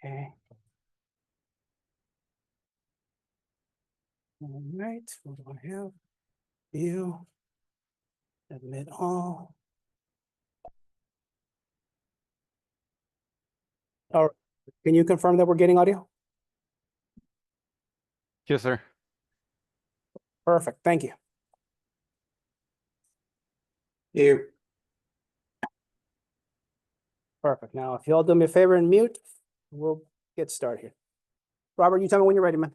Okay. All right, what do I have? View. Admit all. All right. Can you confirm that we're getting audio? Yes, sir. Perfect, thank you. You. Perfect. Now, if you all do me a favor and mute, we'll get started here. Robert, you tell me when you're ready, man.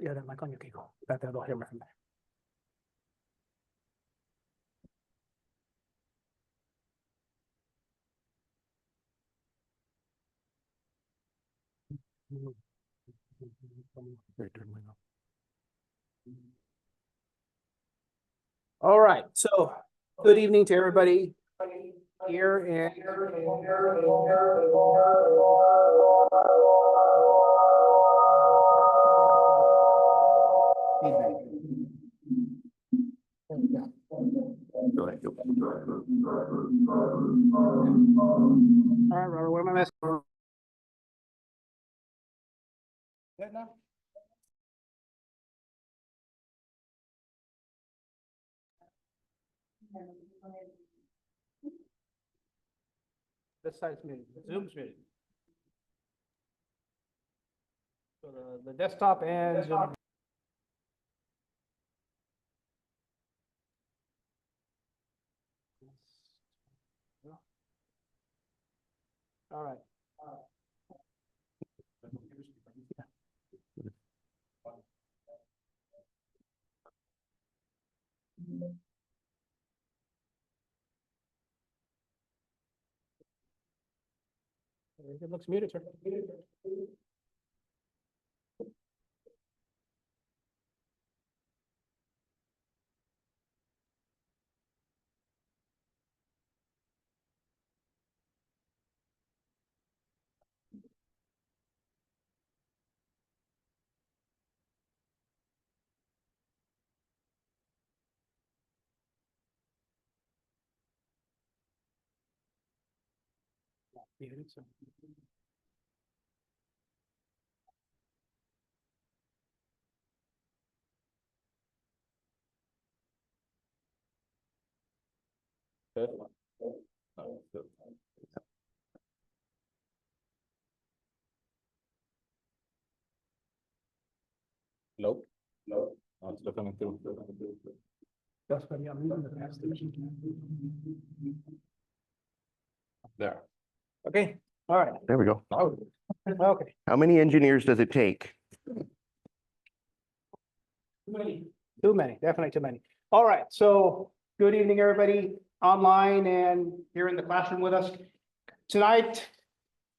Yeah, that mic on, okay, go. That'll hear me from there. All right, so good evening to everybody here and all right, Robert, what am I missing? Good now? This side's muted, Zoom's muted. So the desktop and Zoom. All right. It looks muted, sir. Muted, so. Nope. No, it's still coming through. That's what I'm using the past station. There. Okay, all right. There we go. Oh, Okay. How many engineers does it take? Too many, definitely too many. All right, so good evening, everybody online and here in the classroom with us. Tonight,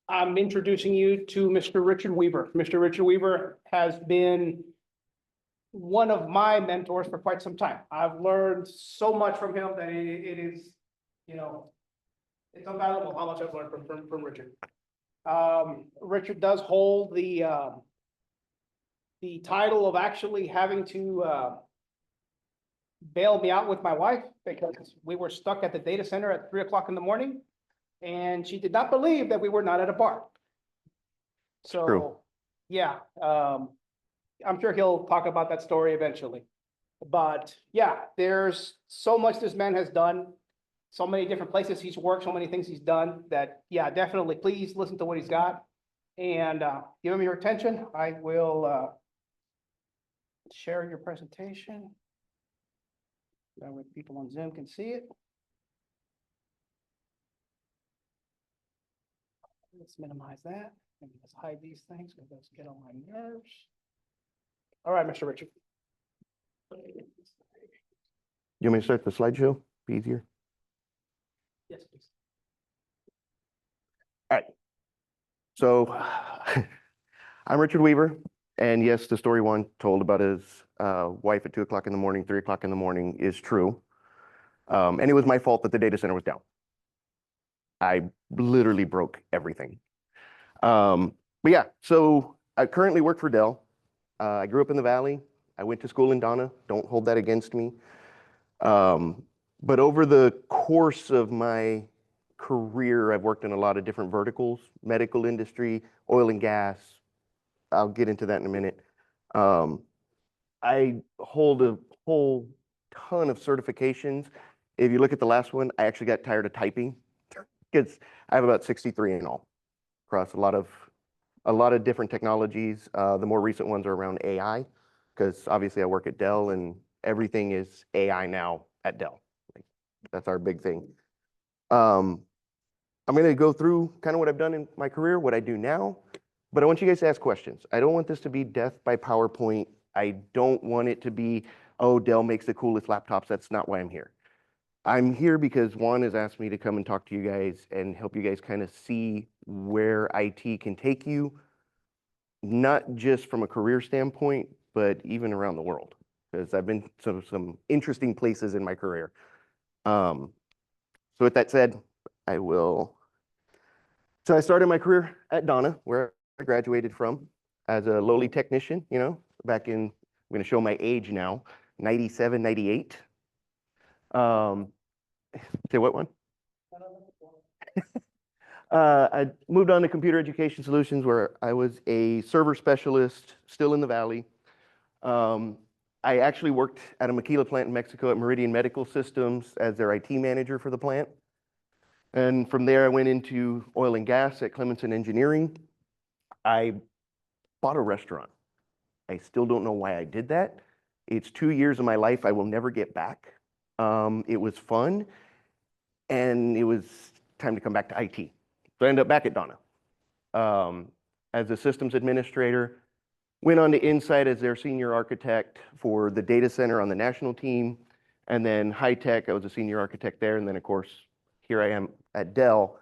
I'm introducing you to Mr. Richard Weaver. Mr. Richard Weaver has been one of my mentors for quite some time. I've learned so much from him that it is, you know, it's unvaluable how much I've learned from Richard. Richard does hold the title of actually having to bail me out with my wife because we were stuck at the data center at 3 o'clock in the morning. And she did not believe that we were not at a bar. So, True. yeah, I'm sure he'll talk about that story eventually. But yeah, there's so much this man has done, so many different places he's worked, so many things he's done that, yeah, definitely please listen to what he's got and give him your attention. I will share your presentation. That way people on Zoom can see it. Let's minimize that. And let's hide these things because those get on my nerves. All right, Mr. Richard. You want me to start the slideshow? Be easier. Yes, please. All right. So I'm Richard Weaver. And yes, the story one told about his wife at 2 o'clock in the morning, 3 o'clock in the morning is true. And it was my fault that the data center was down. I literally broke everything. But yeah, so I currently work for Dell. I grew up in the Valley. I went to school in Donna. Don't hold that against me. But over the course of my career, I've worked in a lot of different verticals, medical industry, oil and gas. I'll get into that in a minute. I hold a whole ton of certifications. If you look at the last one, I actually got tired of typing because I have about 63 in all across a lot of different technologies. The more recent ones are around AI, because obviously I work at Dell and everything is AI now at Dell. Like, that's our big thing. I'm going to go through kind of what I've done in my career, what I do now, but I want you guys to ask questions. I don't want this to be death by PowerPoint. I don't want it to be, oh, Dell makes the coolest laptops. That's not why I'm here. I'm here because Juan has asked me to come and talk to you guys and help you guys kind of see where IT can take you, not just from a career standpoint, but even around the world, because I've been to some interesting places in my career. So with that said, so I started my career at Donna, where I graduated from as a lowly technician, back in, I'm going to show my age now, 97, 98. Say what one? I moved on to Computer Education Solutions, where I was a server specialist, still in the Valley. I actually worked at a maquila plant in Mexico at Meridian Medical Systems as their IT manager for the plant. And from there, I went into oil and gas at Clemenson Engineering. I bought a restaurant. I still don't know why I did that. It's 2 years of my life I will never get back. It was fun, and it was time to come back to IT. So I ended up back at Donna as a systems administrator. Went on to Insight as their senior architect for the data center on the national team. And then high tech, I was a senior architect there. And then, of course, here I am at Dell.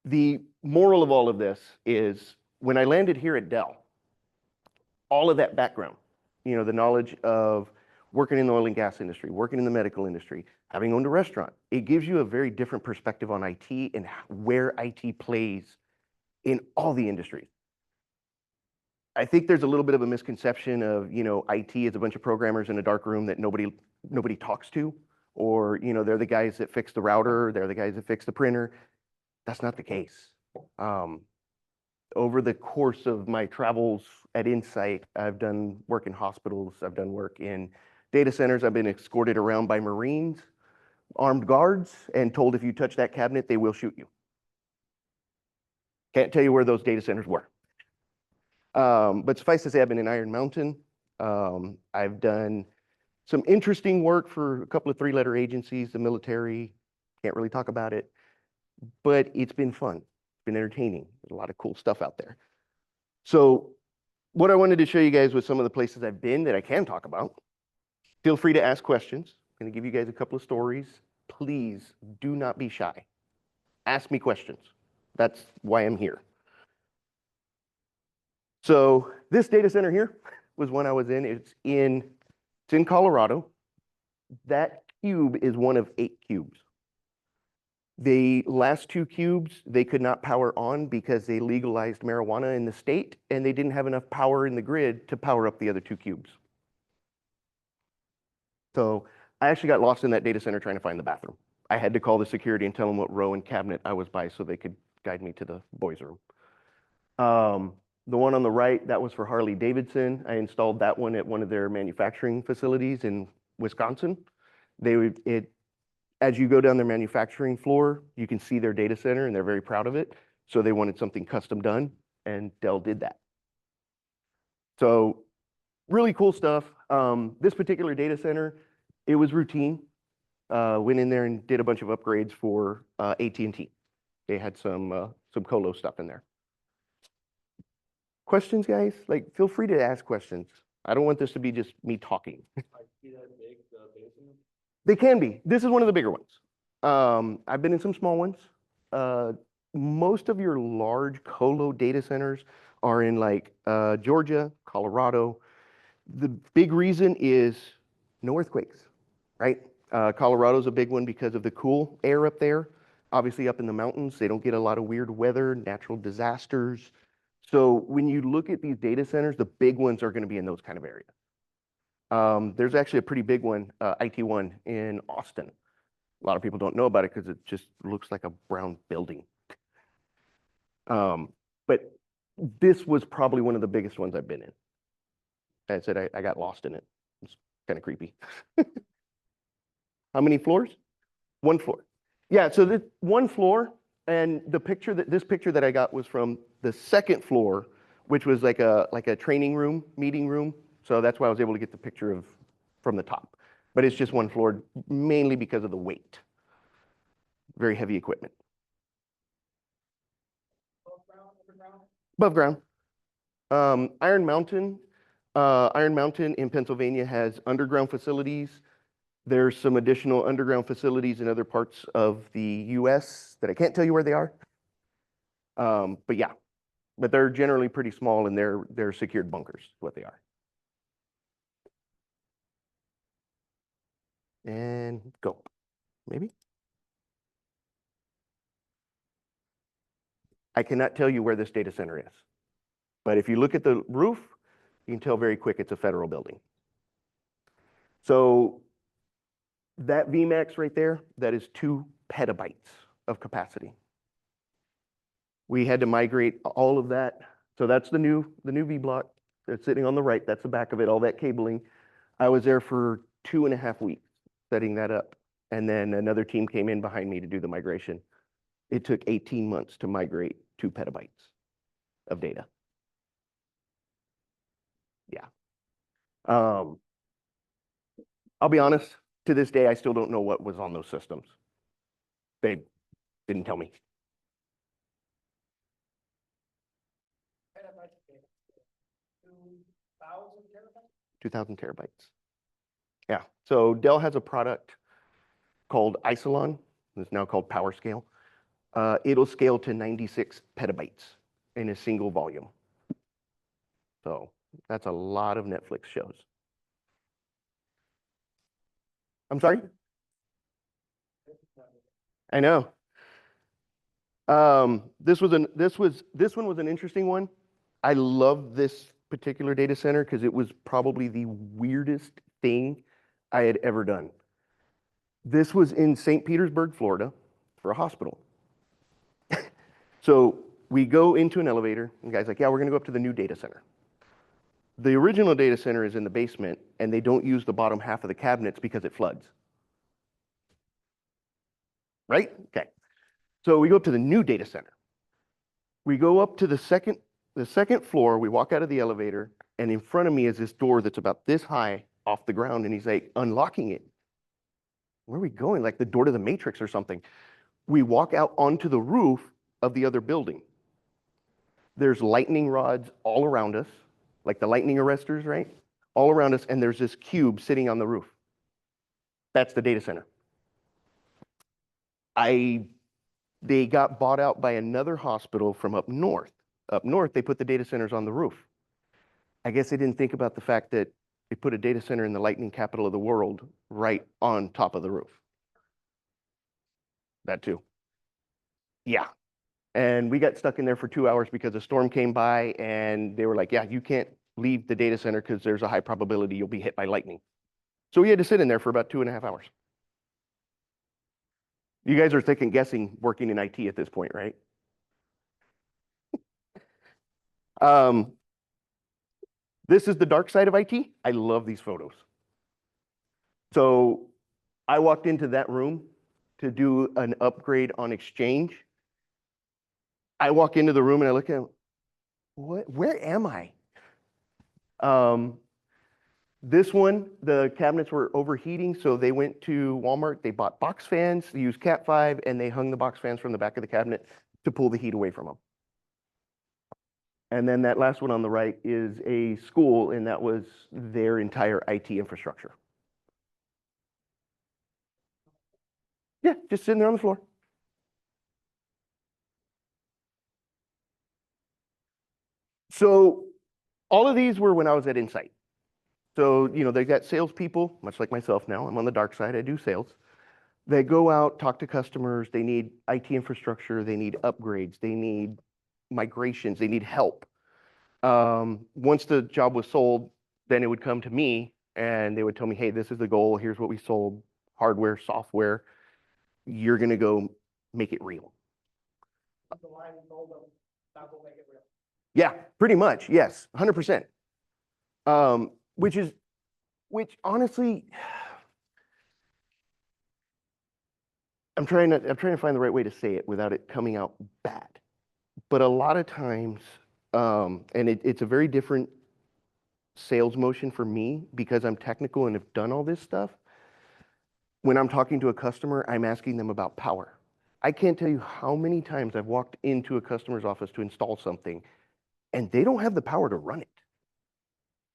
The moral of all of this is when I landed here at Dell, all of that background, the knowledge of working in the oil and gas industry, working in the medical industry, having owned a restaurant, it gives you a very different perspective on IT and where IT plays in all the industries. I think there's a little bit of a misconception of, IT is a bunch of programmers in a dark room that nobody talks to, or, they're the guys that fix the router, they're the guys that fix the printer. That's not the case. Over the course of my travels at Insight, I've done work in hospitals, I've done work in data centers, I've been escorted around by Marines, armed guards, and told if you touch that cabinet, they will shoot you. Can't tell you where those data centers were. But suffice to say, I've been in Iron Mountain. I've done some interesting work for a couple of 3-letter agencies, the military, can't really talk about it, but it's been fun. It's been entertaining. There's a lot of cool stuff out there. So what I wanted to show you guys was some of the places I've been that I can talk about. Feel free to ask questions. I'm going to give you guys a couple of stories. Please do not be shy. Ask me questions. That's why I'm here. So this data center here was one I was in. It's in Colorado. That cube is one of 8 cubes. The last 2 cubes, they could not power on because they legalized marijuana in the state, and they didn't have enough power in the grid to power up the other 2 cubes. So I actually got lost in that data center trying to find the bathroom. I had to call the security and tell them what row and cabinet I was by so they could guide me to the boys' room. The one on the right, that was for Harley Davidson. I installed that one at one of their manufacturing facilities in Wisconsin. As you go down their manufacturing floor, you can see their data center, and they're very proud of it. So they wanted something custom done, and Dell did that. So really cool stuff. This particular data center, it was routine. Went in there and did a bunch of upgrades for AT&T. They had some colo stuff in there. Questions, guys? Feel free to ask questions. I don't want this to be just me talking. They can be. This is one of the bigger ones. I've been in some small ones. Most of your large colo data centers are in Georgia, Colorado. The big reason is no earthquakes, right? Colorado's a big one because of the cool air up there. Obviously up in the mountains, they don't get a lot of weird weather, natural disasters. So when you look at these data centers, the big ones are going to be in those kind of areas. There's actually a pretty big one, IT1 in Austin. A lot of people don't know about it because it just looks like a brown building. But this was probably one of the biggest ones I've been in. I said I got lost in it. It's kind of creepy. How many floors? One floor. Yeah, so the one floor, and this picture that I got was from the second floor, which was like a training room, meeting room. So that's why I was able to get the picture from the top. But it's just one floor, mainly because of the weight. Very heavy equipment. Above ground. Iron Mountain in Pennsylvania has underground facilities. There's some additional underground facilities in other parts of the US that I can't tell you where they are. But yeah, but they're generally pretty small and they're secured bunkers, is what they are. And go, maybe. I cannot tell you where this data center is, but if you look at the roof, you can tell very quick it's a federal building. So that VMAX right there, that is 2 petabytes of capacity. We had to migrate all of that. So that's the new V block that's sitting on the right. That's the back of it, all that cabling. I was there for 2.5 weeks setting that up. And then another team came in behind me to do the migration. It took 18 months to migrate 2 petabytes of data. Yeah. I'll be honest, to this day, I still don't know what was on those systems. They didn't tell me. 2,000 terabytes. Yeah. So Dell has a product called Isilon. It's now called PowerScale. It'll scale to 96 petabytes in a single volume. So that's a lot of Netflix shows. I'm sorry? I know. This one was an interesting one. I love this particular data center because it was probably the weirdest thing I had ever done. This was in St. Petersburg, Florida, for a hospital. So we go into an elevator, and the guy's like, yeah, we're going to go up to the new data center. The original data center is in the basement, and they don't use the bottom half of the cabinets because it floods. Right? Okay. So we go up to the new data center. We go up to the second floor, we walk out of the elevator, and in front of me is this door that's about this high off the ground, and he's like unlocking it. Where are we going? Like the door to the Matrix or something. We walk out onto the roof of the other building. There's lightning rods all around us, like the lightning arresters, right? All around us, and there's this cube sitting on the roof. That's the data center. They got bought out by another hospital from up north. Up north, they put the data centers on the roof. I guess they didn't think about the fact that they put a data center in the lightning capital of the world right on top of the roof. That too. Yeah. And we got stuck in there for 2 hours because a storm came by and they were like, yeah, you can't leave the data center because there's a high probability you'll be hit by lightning. So we had to sit in there for about 2.5 hours. You guys are thinking, guessing, working in IT at this point, right? This is the dark side of IT. I love these photos. So I walked into that room to do an upgrade on Exchange. I walk into the room and I look at him, where am I? This one, the cabinets were overheating, so they went to Walmart, they bought box fans, they used Cat 5, and they hung the box fans from the back of the cabinet to pull the heat away from them. And then that last one on the right is a school, and that was their entire IT infrastructure. Yeah, just sitting there on the floor. So all of these were when I was at Insight. So, they got salespeople, much like myself now. I'm on the dark side, I do sales. They go out, talk to customers, they need IT infrastructure, they need upgrades, they need migrations, they need help. Once the job was sold, then it would come to me, and they would tell me, hey, this is the goal. Here's what we sold, hardware, software. You're going to go make it real. The line you told them, now go make it real. Yeah, pretty much. Yes, 100%. Which honestly, I'm trying to find the right way to say it without it coming out bad. But a lot of times, and it's a very different sales motion for me because I'm technical and have done all this stuff. When I'm talking to a customer, I'm asking them about power. I can't tell you how many times I've walked into a customer's office to install something and they don't have the power to run it.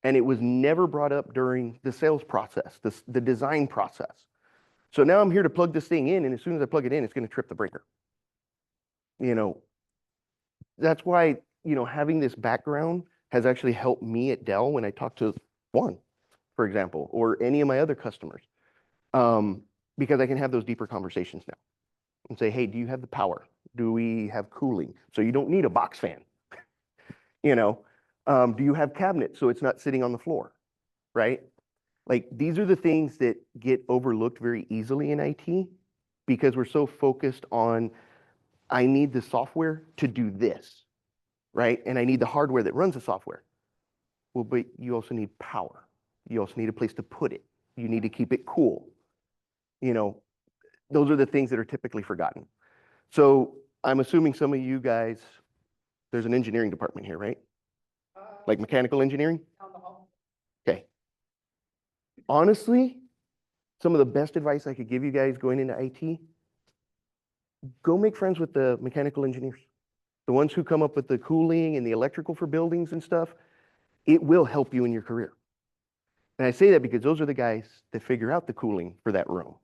And it was never brought up during the sales process, the design process. So now I'm here to plug this thing in, and as soon as I plug it in, it's going to trip the breaker. You know, that's why, having this background has actually helped me at Dell when I talk to Juan, for example, or any of my other customers, because I can have those deeper conversations now and say, hey, do you have the power? Do we have cooling? So you don't need a box fan. Do you have cabinets so it's not sitting on the floor, right? Like, these are the things that get overlooked very easily in IT because we're so focused on, I need the software to do this, right? And I need the hardware that runs the software. Well, but you also need power. You also need a place to put it. You need to keep it cool. Those are the things that are typically forgotten. So I'm assuming some of you guys, there's an engineering department here, right? Like mechanical engineering? Okay. Honestly, some of the best advice I could give you guys going into IT, go make friends with the mechanical engineers. The ones who come up with the cooling and the electrical for buildings and stuff. It will help you in your career. And I say that because those are the guys that figure out the cooling for that room.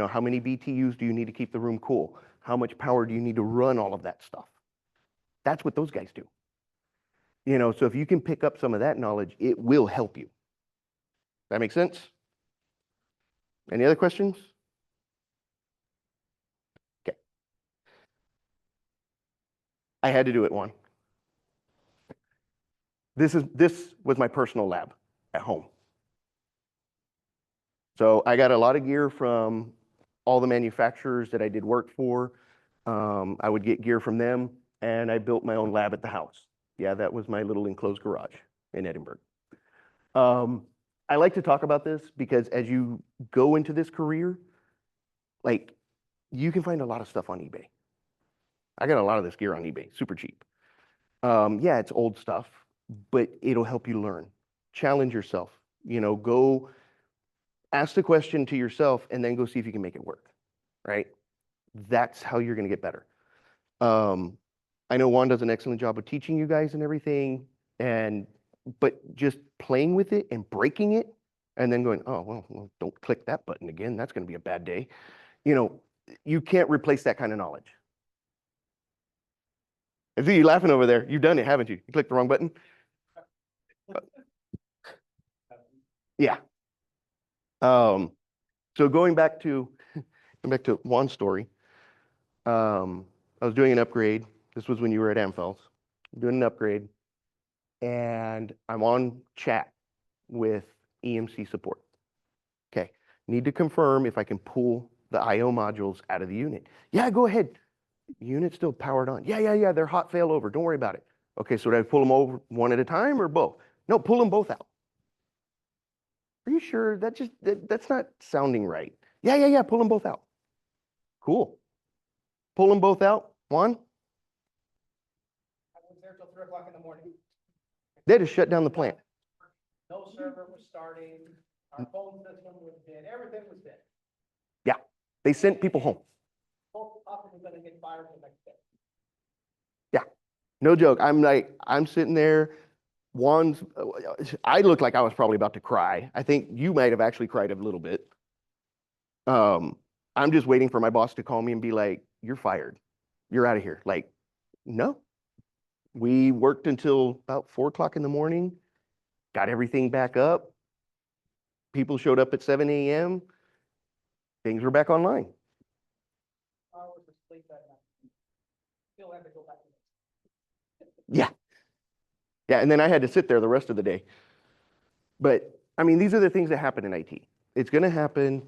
How many BTUs do you need to keep the room cool? How much power do you need to run all of that stuff? That's what those guys do. So if you can pick up some of that knowledge, it will help you. That make sense? Any other questions? Okay. I had to do it one. This was my personal lab at home. So I got a lot of gear from all the manufacturers that I did work for. I would get gear from them, and I built my own lab at the house. Yeah, that was my little enclosed garage in Edinburgh. I like to talk about this because as you go into this career, like, you can find a lot of stuff on eBay. I got a lot of this gear on eBay, super cheap. Yeah, it's old stuff, but it'll help you learn. Challenge yourself. Go ask the question to yourself and then go see if you can make it work, right? That's how you're going to get better. I know Juan does an excellent job of teaching you guys and everything, but just playing with it and breaking it and then going, oh, well, don't click that button again. That's going to be a bad day. You can't replace that kind of knowledge. I see you laughing over there. You've done it, haven't you? You clicked the wrong button? Yeah. So going back to Juan's story, I was doing an upgrade. This was when you were at Amfels, doing an upgrade, and I'm on chat with EMC support. Okay, need to confirm if I can pull the IO modules out of the unit. Yeah, go ahead. Unit's still powered on. Yeah, they're hot failover. Don't worry about it. Okay, so did I pull them over one at a time or both? No, pull them both out. Are you sure? That's not sounding right. Yeah, pull them both out. Cool. Pull them both out. One. I was there till 3 o'clock in the morning. They just shut down the plant. No server was starting, our phone system was dead, everything was dead. Yeah, they sent people home. Both possibly gonna get fired the next day. Yeah, no joke. I'm sitting there. I looked like I was probably about to cry. I think you might have actually cried a little bit. I'm just waiting for my boss to call me and be like, you're fired. You're out of here. Like, no. We worked until about 4 o'clock in the morning, got everything back up. People showed up at 7 a.m. Things were back online. Hours of sleep that night. Still had to go back. Yeah. Yeah, and then I had to sit there the rest of the day. But I mean, these are the things that happen in IT. It's going to happen.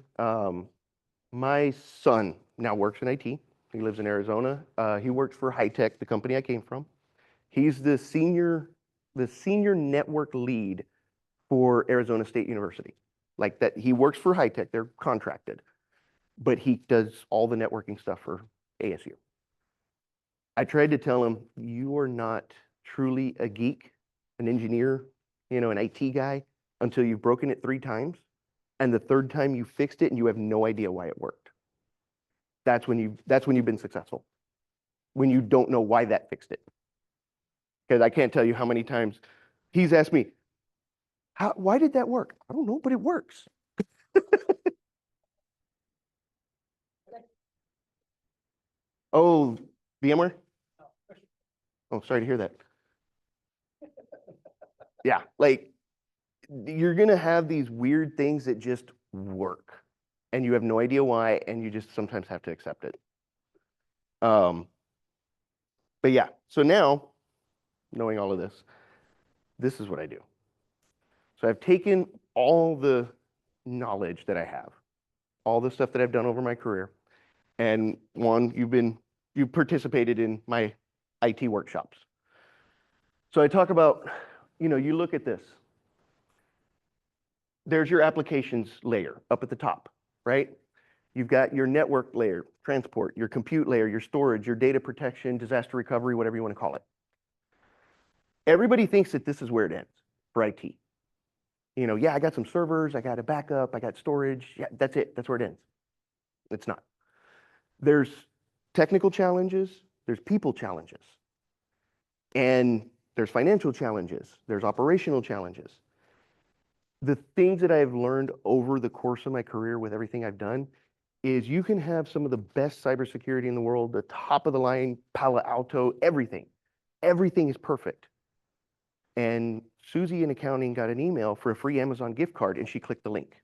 My son now works in IT. He lives in Arizona. He works for High Tech, the company I came from. He's the senior network lead for Arizona State University. Like that, he works for High Tech. They're contracted, but he does all the networking stuff for ASU. I tried to tell him, you are not truly a geek, an engineer, an IT guy until you've broken it 3 times. And the 3rd time you fixed it and you have no idea why it worked. That's when you've been successful. When you don't know why that fixed it. Because I can't tell you how many times he's asked me, why did that work? I don't know, but it works. Oh, VMware? Oh, sorry to hear that. Yeah, like you're gonna have these weird things that just work and you have no idea why, and you just sometimes have to accept it. But yeah, so now, knowing all of this is what I do. So I've taken all the knowledge that I have, all the stuff that I've done over my career, and you've participated in my IT workshops. So I talk about, you look at this. There's your applications layer up at the top, right? You've got your network layer, transport, your compute layer, your storage, your data protection, disaster recovery, whatever you want to call it. Everybody thinks that this is where it ends for IT. Yeah, I got some servers, I got a backup, I got storage. Yeah, that's it. That's where it ends. It's not. There's technical challenges, there's people challenges, and there's financial challenges, there's operational challenges. The things that I've learned over the course of my career with everything I've done is you can have some of the best cybersecurity in the world, the top of the line, Palo Alto, everything. Everything is perfect. And Susie in accounting got an email for a free Amazon gift card and she clicked the link.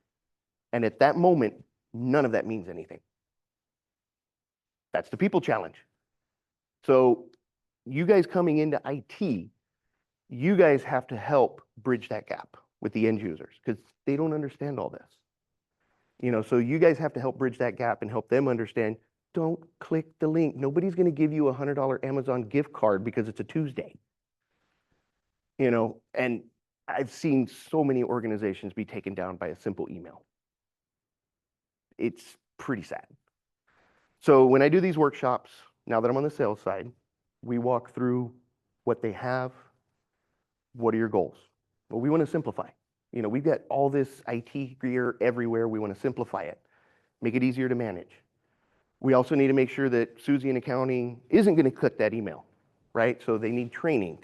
And at that moment, none of that means anything. That's the people challenge. So you guys coming into IT, you guys have to help bridge that gap with the end users because they don't understand all this. So you guys have to help bridge that gap and help them understand, don't click the link. Nobody's going to give you a $100 Amazon gift card because it's a Tuesday. And I've seen so many organizations be taken down by a simple email. It's pretty sad. So when I do these workshops, now that I'm on the sales side, we walk through what they have. What are your goals? Well, we want to simplify. We've got all this IT gear everywhere. We want to simplify it, make it easier to manage. We also need to make sure that Susie in accounting isn't going to click that email, right? So they need training.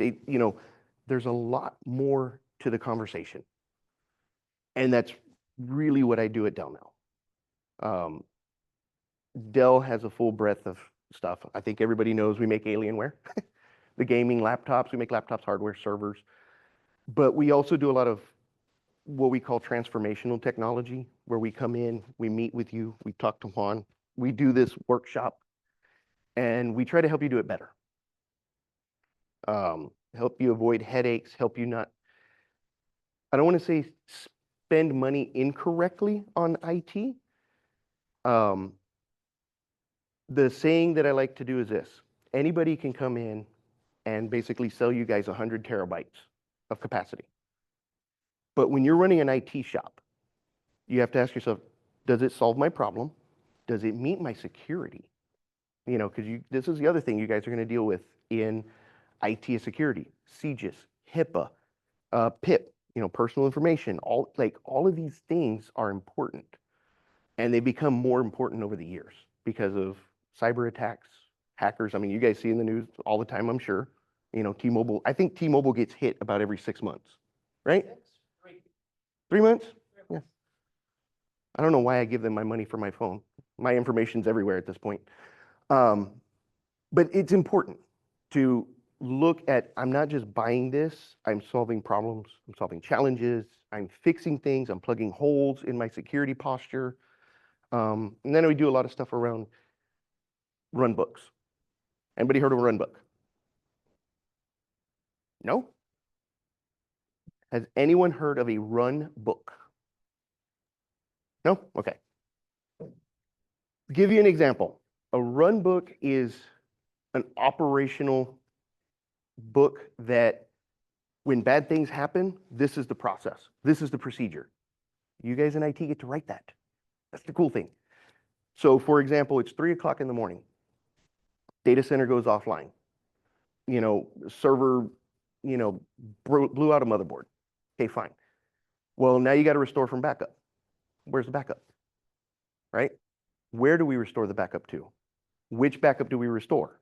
There's a lot more to the conversation. And that's really what I do at Dell now. Dell has a full breadth of stuff. I think everybody knows we make Alienware, the gaming laptops. We make laptops, hardware, servers. But we also do a lot of what we call transformational technology, where we come in, we meet with you, we talk to Juan, we do this workshop, and we try to help you do it better. Help you avoid headaches, help you not, I don't want to say spend money incorrectly on IT. The saying that I like to do is this: anybody can come in and basically sell you guys 100 terabytes of capacity. But when you're running an IT shop, you have to ask yourself, does it solve my problem? Does it meet my security? Because this is the other thing you guys are going to deal with in IT security: CGIS, HIPAA, PIP, personal information. All of these things are important, and they become more important over the years because of cyber attacks, hackers. I mean, you guys see in the news all the time, I'm sure. T-Mobile. I think T-Mobile gets hit about every 6 months, right? 3 months? Yeah. I don't know why I give them my money for my phone. My information's everywhere at this point. But it's important to look at, I'm not just buying this, I'm solving problems, I'm solving challenges, I'm fixing things, I'm plugging holes in my security posture. And then we do a lot of stuff around run books. Anybody heard of a run book? No? Has anyone heard of a run book? No? Okay. Give you an example. A run book is an operational book that when bad things happen, this is the process. This is the procedure. You guys in IT get to write that. That's the cool thing. So for example, it's 3 o'clock in the morning. Data center goes offline. Server, blew out a motherboard. Okay, fine. Well, now you got to restore from backup. Where's the backup? Right? Where do we restore the backup to? Which backup do we restore?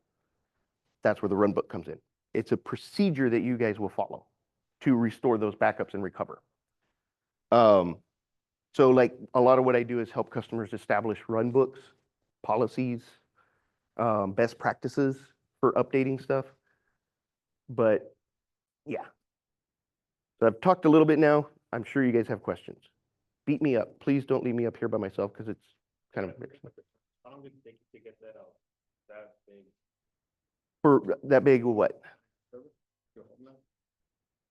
That's where the run book comes in. It's a procedure that you guys will follow to restore those backups and recover. So like a lot of what I do is help customers establish run books, policies, best practices for updating stuff. But yeah. So I've talked a little bit now. I'm sure you guys have questions. Beat me up. Please don't leave me up here by myself because it's kind of How long did it take you to get that out? That big? for that big what?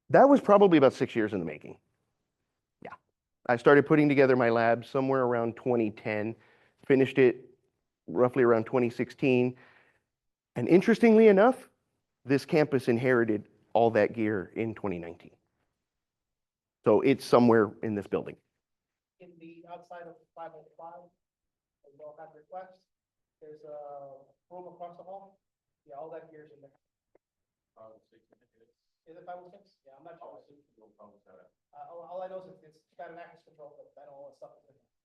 That was probably about 6 years in the making. Yeah. I started putting together my lab somewhere around 2010, finished it roughly around 2016. And interestingly enough, this campus inherited all that gear in 2019. So it's somewhere in this building. In the outside of 505, as well have requests, there's a room across the hall. Yeah, all that gear's in there. Is it 506? Yeah, I'm not sure. All I know is it's got an access control, but I don't know what stuff is in there.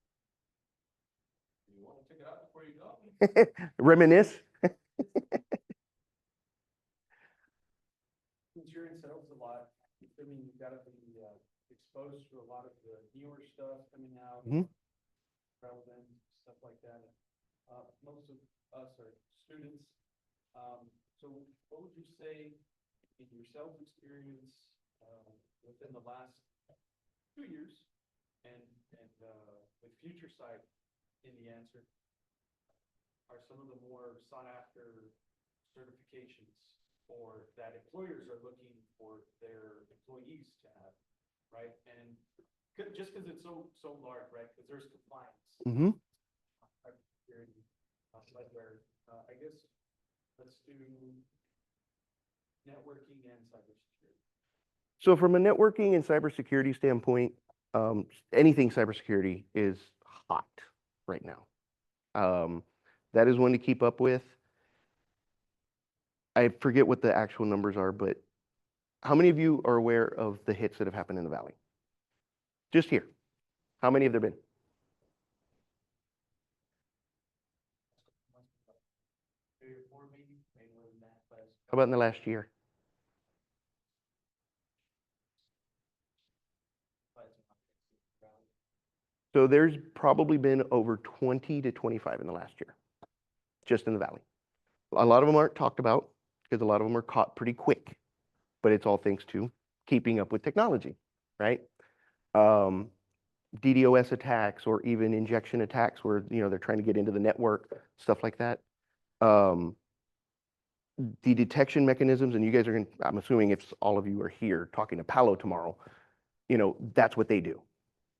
You want to check it out before you go? Reminisce. Since you're in sales a lot, I mean, you've got to be exposed to a lot of the newer stuff coming out, relevant stuff like that. Most of us are students. So what would you say in your sales experience within the last 2 years and with future sight in the answer are some of the more sought after certifications or that employers are looking for their employees to have, right? And just because it's so large, right? Because there's compliance, security, where I guess let's do networking and cybersecurity. So from a networking and cybersecurity standpoint, anything cybersecurity is hot right now. That is one to keep up with. I forget what the actual numbers are, but how many of you are aware of the hits that have happened in the Valley? Just here. How many have there been? How about in the last year? So there's probably been over 20 to 25 in the last year, just in the Valley. A lot of them aren't talked about because a lot of them are caught pretty quick, but it's all thanks to keeping up with technology, right? DDoS attacks or even injection attacks where, they're trying to get into the network, stuff like that. The detection mechanisms, and you guys are I'm assuming if all of you are here talking to Palo tomorrow, that's what they do.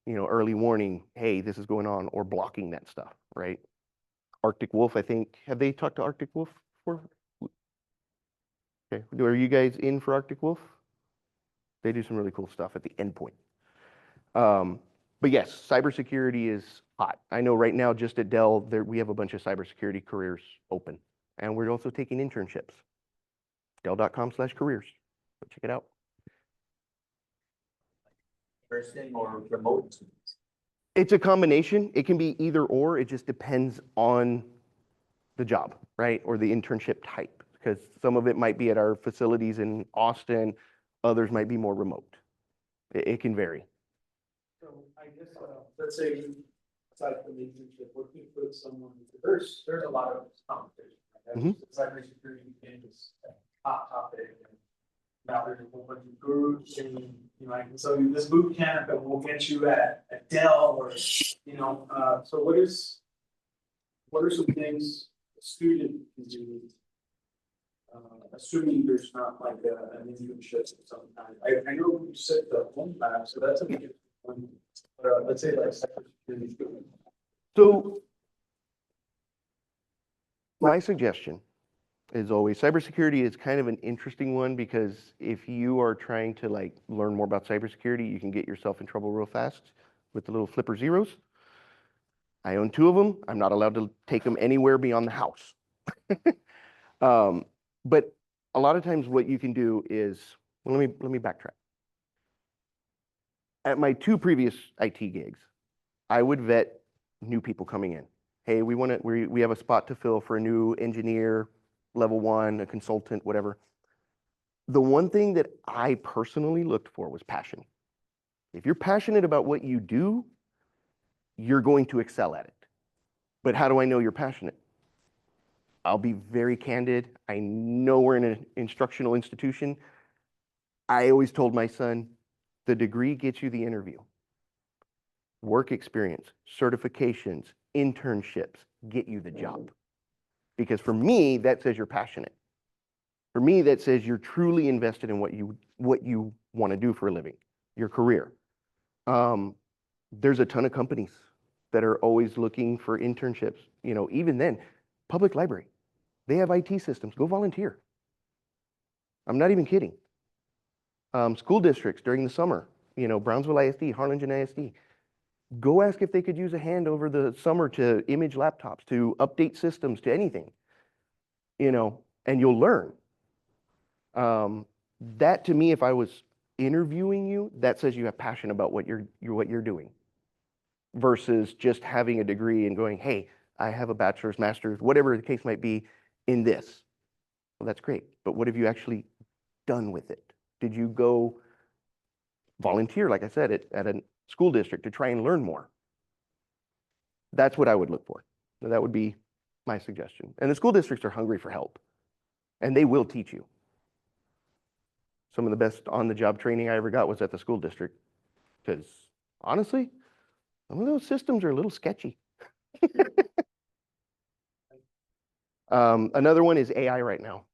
Early warning, hey, this is going on, or blocking that stuff, right? Arctic Wolf, I think, have they talked to Arctic Wolf before? Okay, are you guys in for Arctic Wolf? They do some really cool stuff at the endpoint. But yes, cybersecurity is hot. I know right now just at Dell, we have a bunch of cybersecurity careers open. And we're also taking internships. Dell.com/careers. Go check it out. Person or remote? It's a combination. It can be either or. It just depends on the job, right? Or the internship type. Because some of it might be at our facilities in Austin. Others might be more remote. It can vary. So I guess, let's say, aside from the internship, what can you put someone, there's a lot of competition. Right? Cybersecurity is a hot topic. And now there's a whole bunch of groups and, I can tell you this boot camp and we'll get you at Dell or, so what are some things a student can do Assuming there's not like an internship of some kind. I know you said the home lab, so that's a good one. Let's say like cybersecurity. So my suggestion is always cybersecurity is kind of an interesting one because if you are trying to like learn more about cybersecurity, you can get yourself in trouble real fast with the little flipper zeros. I own 2 of them. I'm not allowed to take them anywhere beyond the house. But a lot of times what you can do is, well, let me backtrack. At my 2 previous IT gigs, I would vet new people coming in. Hey, we have a spot to fill for a new engineer, level 1, a consultant, whatever. The one thing that I personally looked for was passion. If you're passionate about what you do, you're going to excel at it. But how do I know you're passionate? I'll be very candid. I know we're in an instructional institution. I always told my son, the degree gets you the interview. Work experience, certifications, internships get you the job. Because for me, that says you're passionate. For me, that says you're truly invested in what you want to do for a living, your career. There's a ton of companies that are always looking for internships. You know, even then, public library, they have IT systems. Go volunteer. I'm not even kidding. School districts during the summer, you know, Brownsville ISD, Harlingen ISD. Go ask if they could use a hand over the summer to image laptops, to update systems, to anything, you know, and you'll learn. That to me, if I was interviewing you, that says you have passion about what you're doing versus just having a degree and going, hey, I have a bachelor's, master's, whatever the case might be in this. Well, that's great. But what have you actually done with it? Did you go volunteer, like I said, at a school district to try and learn more? That's what I would look for. That would be my suggestion. And the school districts are hungry for help, and they will teach you. Some of the best on-the-job training I ever got was at the school district, because honestly, some of those systems are a little sketchy. Another one is AI right now.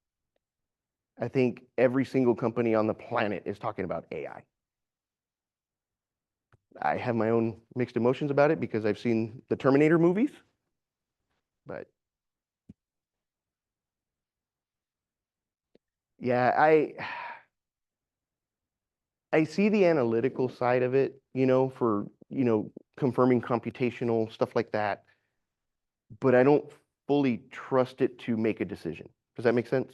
I think every single company on the planet is talking about AI. I have my own mixed emotions about it because I've seen the Terminator movies, but yeah, I see the analytical side of it, you know, for, you know, confirming computational stuff like that, but I don't fully trust it to make a decision. Does that make sense?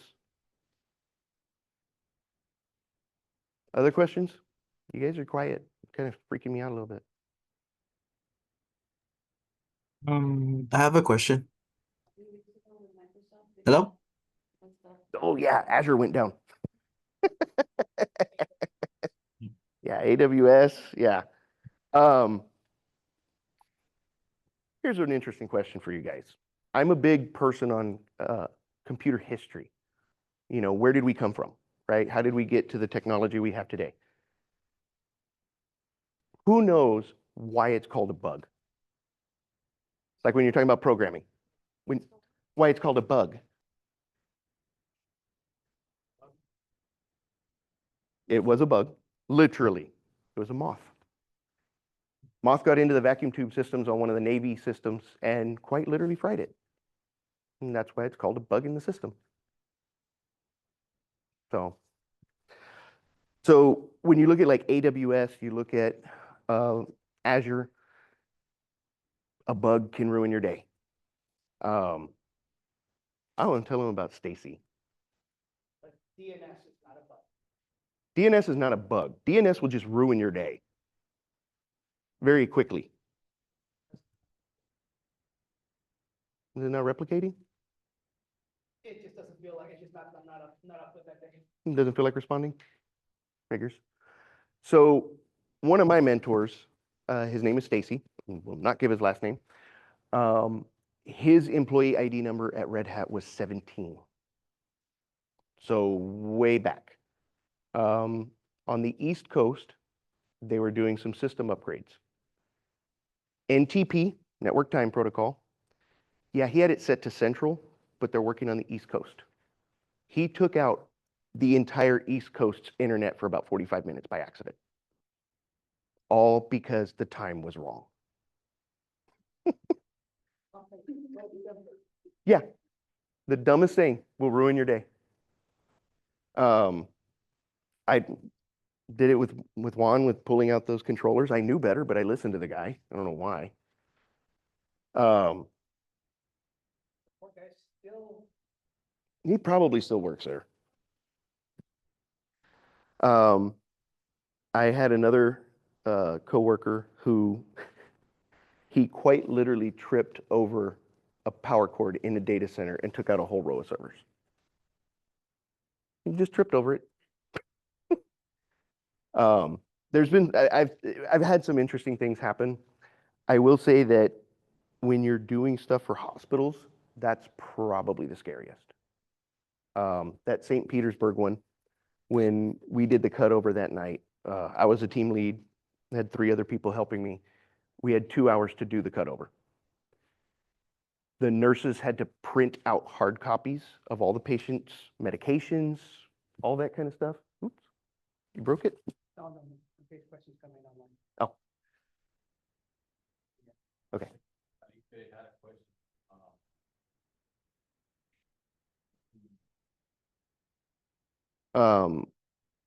Other questions? You guys are quiet, kind of freaking me out a little bit. I have a question. Hello? Oh yeah, Azure went down. Yeah, AWS, yeah. Here's an interesting question for you guys. I'm a big person on computer history. You know, where did we come from, right? How did we get to the technology we have today? Who knows why it's called a bug? Like when you're talking about programming, why it's called a bug. It was a bug, literally. It was a moth. Moth got into the vacuum tube systems on one of the Navy systems and quite literally fried it. And that's why it's called a bug in the system. So when you look at like AWS, you look at Azure, a bug can ruin your day. I want to tell them about Stacy. But DNS is not a bug. DNS is not a bug. DNS will just ruin your day very quickly. Is it not replicating? It just doesn't feel like, it's just not up with that day. It doesn't feel like responding? Figures. So one of my mentors, his name is Stacy, will not give his last name. His employee ID number at Red Hat was 17. So way back. On the East Coast, they were doing some system upgrades. NTP, Network Time Protocol. Yeah, he had it set to Central, but they're working on the East Coast. He took out the entire East Coast's internet for about 45 minutes by accident. All because the time was wrong. Yeah, the dumbest thing will ruin your day. I did it with Juan with pulling out those controllers. I knew better, but I listened to the guy. I don't know why. Okay, still. He probably still works there. I had another coworker who he quite literally tripped over a power cord in a data center and took out a whole row of servers. He just tripped over it. I've had some interesting things happen. I will say that when you're doing stuff for hospitals, that's probably the scariest. That St. Petersburg one, when we did the cutover that night, I was a team lead, had 3 other people helping me. We had 2 hours to do the cutover. The nurses had to print out hard copies of all the patients' medications, all that kind of stuff. Oops, you broke it? No, no, in case questions come in online. Oh. Okay. I think they had a question.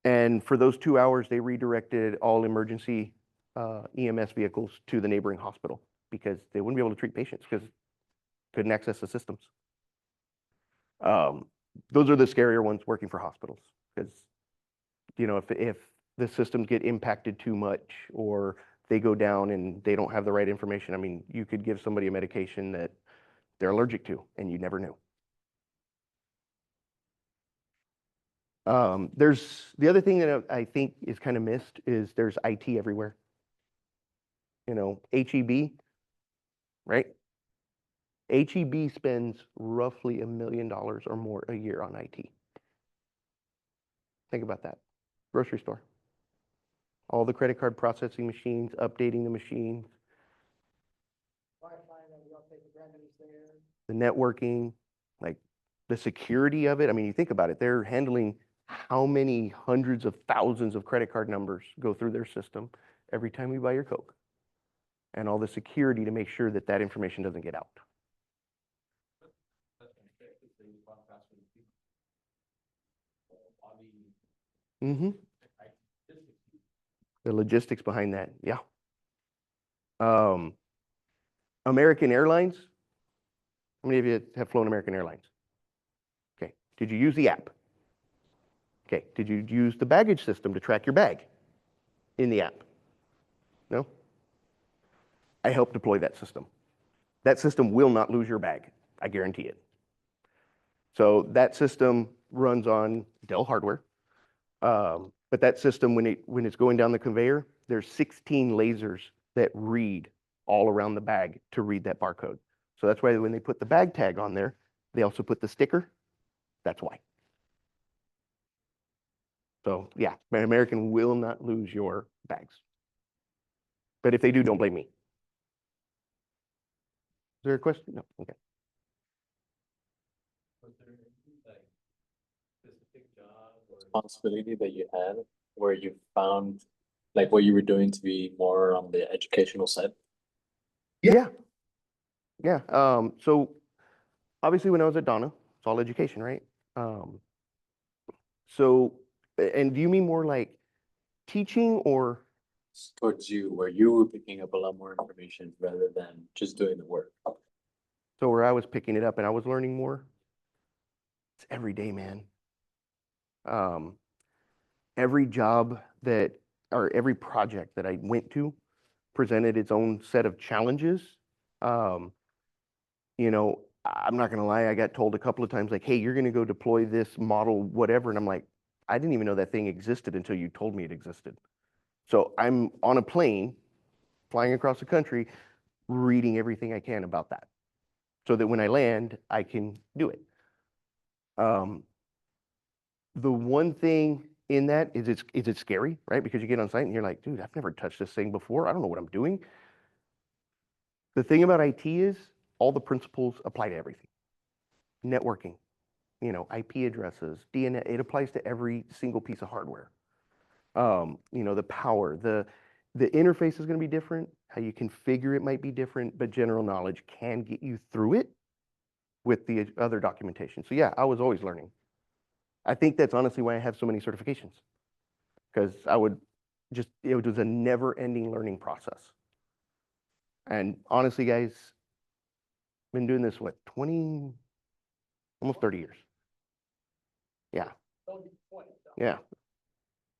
And for those 2 hours, they redirected all emergency EMS vehicles to the neighboring hospital because they wouldn't be able to treat patients because couldn't access the systems. Those are the scarier ones working for hospitals because, you know, if the systems get impacted too much or they go down and they don't have the right information, I mean, you could give somebody a medication that they're allergic to and you never knew. There's the other thing that I think is kind of missed is there's IT everywhere. You know, HEB, right? HEB spends roughly $1 million or more a year on IT. Think about that. Grocery store. All the credit card processing machines, updating the machines, Wi-Fi that we all take for granted is there. the networking, like the security of it. I mean, you think about it, they're handling how many hundreds of thousands of credit card numbers go through their system every time we buy your Coke, and all the security to make sure that that information doesn't get out. Mm-hmm. The logistics behind that, yeah. American Airlines. How many of you have flown American Airlines? Okay. Did you use the app? Okay. Did you use the baggage system to track your bag in the app? No? I helped deploy that system. That system will not lose your bag. I guarantee it. So that system runs on Dell hardware. But that system, when it's going down the conveyor, there's 16 lasers that read all around the bag to read that barcode. So that's why when they put the bag tag on there, they also put the sticker. That's why. So yeah, American will not lose your bags. But if they do, don't blame me. Is there a question? No, okay. Was there any, like, specific job or? Responsibility that you had where you found like what you were doing to be more on the educational side? Yeah. Yeah. So obviously when I was at Donna, it's all education, right? So, and do you mean more like teaching or? Towards you where you were picking up a lot more information rather than just doing the work. So where I was picking it up and I was learning more? It's every day, man. Every job that, or every project that I went to presented its own set of challenges. You know, I'm not gonna lie, I got told a couple of times like, hey, you're gonna go deploy this model, whatever. And I'm like, I didn't even know that thing existed until you told me it existed. So I'm on a plane flying across the country, reading everything I can about that so that when I land, I can do it. The one thing in that is it's scary, right? Because you get on site and you're like, dude, I've never touched this thing before. I don't know what I'm doing. The thing about IT is all the principles apply to everything. Networking, IP addresses, DNS, it applies to every single piece of hardware. The power, the interface is going to be different. How you configure it might be different, but general knowledge can get you through it with the other documentation. So yeah, I was always learning. I think that's honestly why I have so many certifications, because it was a never-ending learning process. And honestly, guys, been doing this, what, 20, almost 30 years. Yeah. Yeah.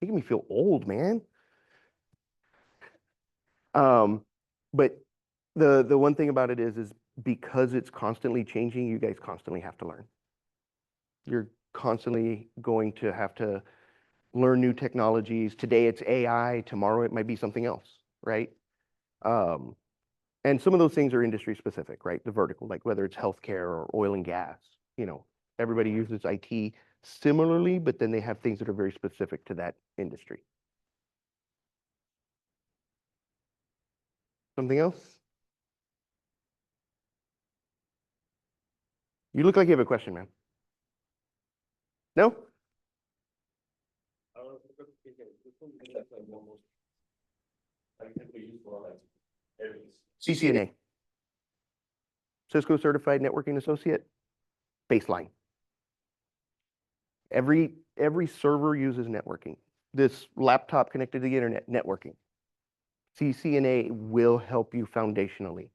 Making me feel old, man. But the one thing about it is because it's constantly changing, you guys constantly have to learn. You're constantly going to have to learn new technologies. Today it's AI, tomorrow it might be something else, right? And some of those things are industry specific, right? The vertical, like whether it's healthcare or oil and gas, everybody uses IT similarly, but then they have things that are very specific to that industry. Something else? You look like you have a question, man. No? CCNA. Cisco Certified Networking Associate, baseline. Every server uses networking. This laptop connected to the internet, networking. CCNA will help you foundationally.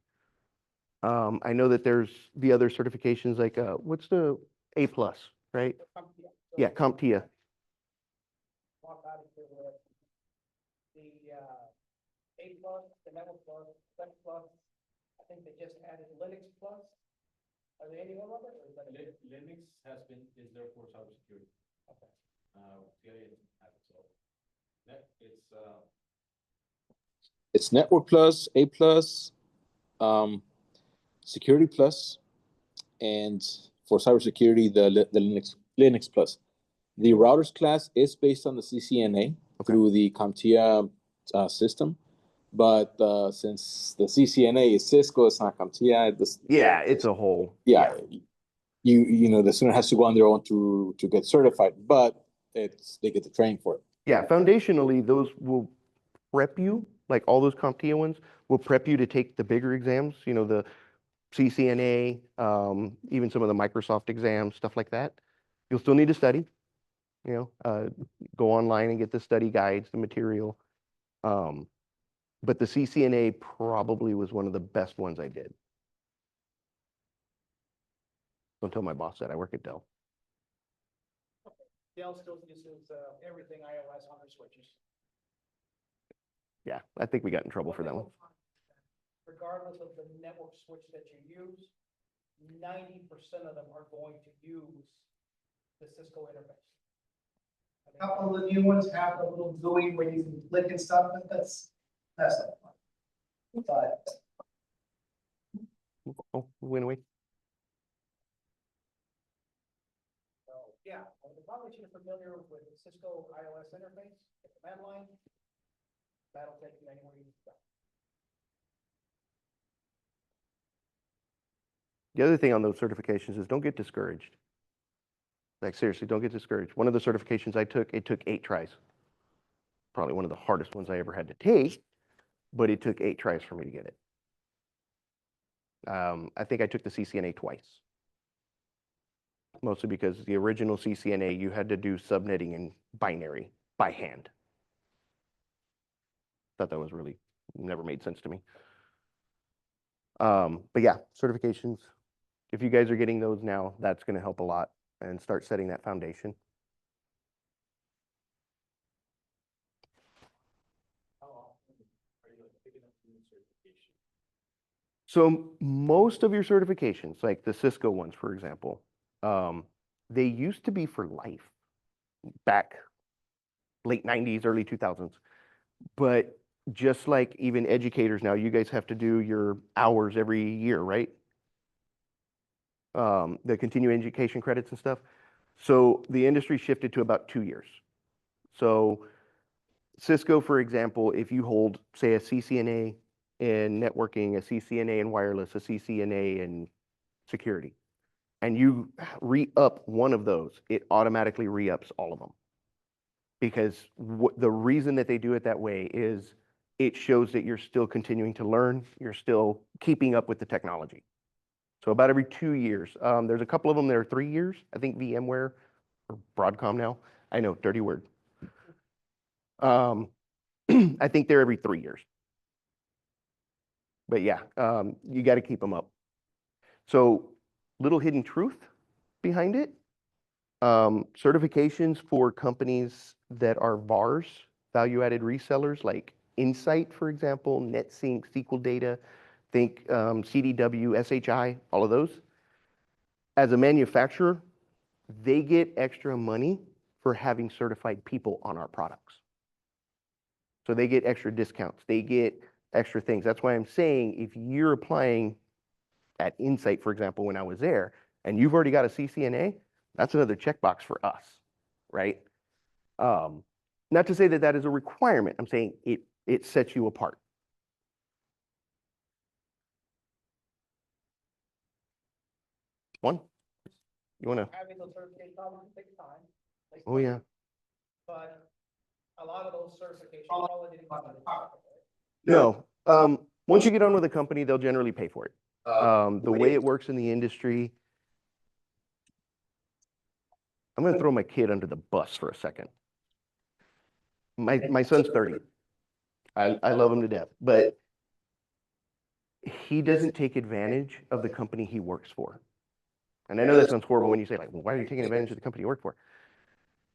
I know that there's the other certifications like, what's the A+, right? Yeah, CompTIA. The A plus, the Network plus, Flex plus, I think they just added Linux plus. Are there any more of it? Or is that it? Linux is there for cybersecurity. Okay. CIA doesn't have it, so It's Network Plus, A Plus, Security Plus, and for cybersecurity, the Linux Plus. The routers class is based on the CCNA through the CompTIA system, but since the CCNA is Cisco, it's not CompTIA. It's a whole. Yeah, the student has to go on their own to get certified, but they get the training for it. Yeah, foundationally, those will prep you, like all those CompTIA ones, will prep you to take the bigger exams, the CCNA, even some of the Microsoft exams, stuff like that. You'll still need to study, go online and get the study guides, the material. But the CCNA probably was one of the best ones I did. Don't tell my boss that. I work at Dell. Dell still uses everything iOS on their switches. Yeah, I think we got in trouble for that one. Regardless of the network switch that you use, 90% of them are going to use the Cisco interface. A couple of the new ones have a little GUI where you can click and stuff, but that's not fun. But Oh, went away. So, yeah, as long as you're familiar with the Cisco iOS interface, the command line, that'll take you anywhere you go. The other thing on those certifications is don't get discouraged. Like seriously, don't get discouraged. One of the certifications I took, it took 8 tries. Probably one of the hardest ones I ever had to take, but it took 8 tries for me to get it. I think I took the CCNA twice. Mostly because the original CCNA, you had to do subnetting in binary by hand. Thought that was really, never made sense to me. But yeah, certifications. If you guys are getting those now, that's going to help a lot and start setting that foundation. So most of your certifications, like the Cisco ones, for example, they used to be for life back late 90s, early 2000s. But just like even educators now, you guys have to do your hours every year, right? The continuing education credits and stuff. So the industry shifted to about 2 years. So Cisco, for example, if you hold, say, a CCNA in networking, a CCNA in wireless, a CCNA in security, and you re-up one of those, it automatically re-ups all of them. Because the reason that they do it that way is it shows that you're still continuing to learn, you're still keeping up with the technology. So about every 2 years, there's a couple of them that are 3 years. I think VMware or Broadcom now. I know, dirty word. I think they're every 3 years. But yeah, you got to keep them up. So little hidden truth behind it. Certifications for companies that are VARs, value-added resellers, like Insight, for example, NetSync, SQL Data, think CDW, SHI, all of those. As a manufacturer, they get extra money for having certified people on our products. So they get extra discounts, they get extra things. That's why I'm saying if you're applying at Insight, for example, when I was there, and you've already got a CCNA, that's another checkbox for us, right? Not to say that that is a requirement. I'm saying it sets you apart. One, you want to? Having those certifications probably takes time. takes Oh money, yeah. But a lot of those certifications probably didn't come out of the pocket. No. Once you get on with a company, they'll generally pay for it. The way it works in the industry, I'm going to throw my kid under the bus for a second. My son's 30. I love him to death, but he doesn't take advantage of the company he works for. And I know that sounds horrible when you say, like, well, why are you taking advantage of the company you work for?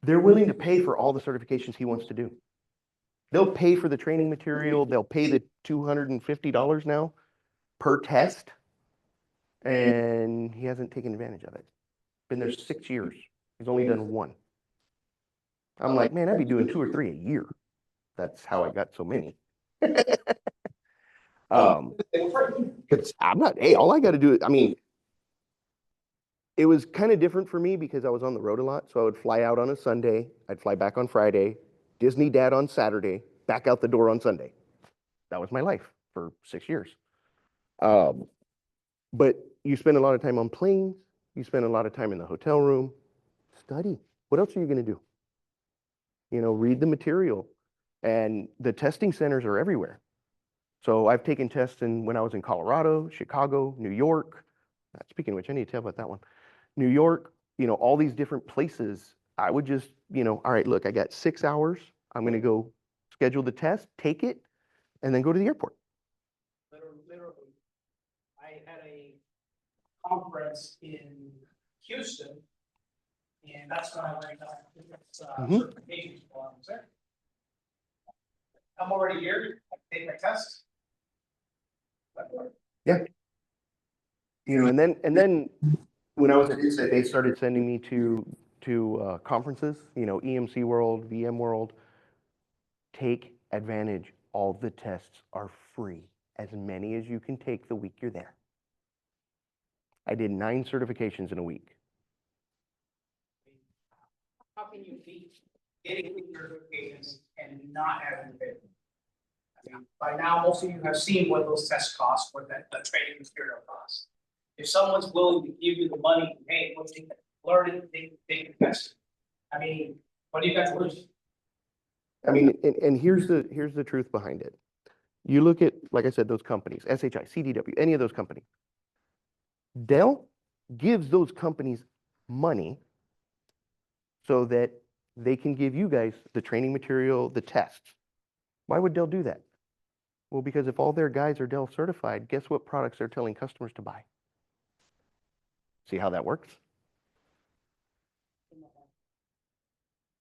They're willing to pay for all the certifications he wants to do. They'll pay for the training material. They'll pay the $250 now per test. And he hasn't taken advantage of it. Been there 6 years. He's only done one. I'm like, man, I'd be doing 2 or 3 a year. That's how I got so many. Because I'm not, hey, all I got to do is, I mean, it was kind of different for me because I was on the road a lot. So I would fly out on a Sunday, I'd fly back on Friday, Disney dad on Saturday, back out the door on Sunday. That was my life for 6 years. But you spend a lot of time on planes, you spend a lot of time in the hotel room, study. What else are you going to do? You know, read the material. And the testing centers are everywhere. So I've taken tests when I was in Colorado, Chicago, New York. Speaking of which, I need to tell about that one. New York, you know, all these different places. I would just, you know, all right, look, I got 6 hours. I'm going to go schedule the test, take it, and then go to the airport. Literally, I had a conference in Houston, and that's when I learned certifications while I was there. I'm already here, I take my test. Yeah. You know, and then when I was at INSET, they started sending me to conferences, you know, EMC World, VM World. Take advantage. All the tests are free, as many as you can take the week you're there. I did 9 certifications in a week. How can you be getting these certifications and not having to pay? I mean, by now, most of you have seen what those tests cost, what the training material costs. If someone's willing to give you the money, hey, let's learn it, they can test it. I mean, what do you got to lose? I mean, and here's the truth behind it. You look at, like I said, those companies, SHI, CDW, any of those companies. Dell gives those companies money so that they can give you guys the training material, the tests. Why would Dell do that? Well, because if all their guys are Dell certified, guess what products they're telling customers to buy? See how that works?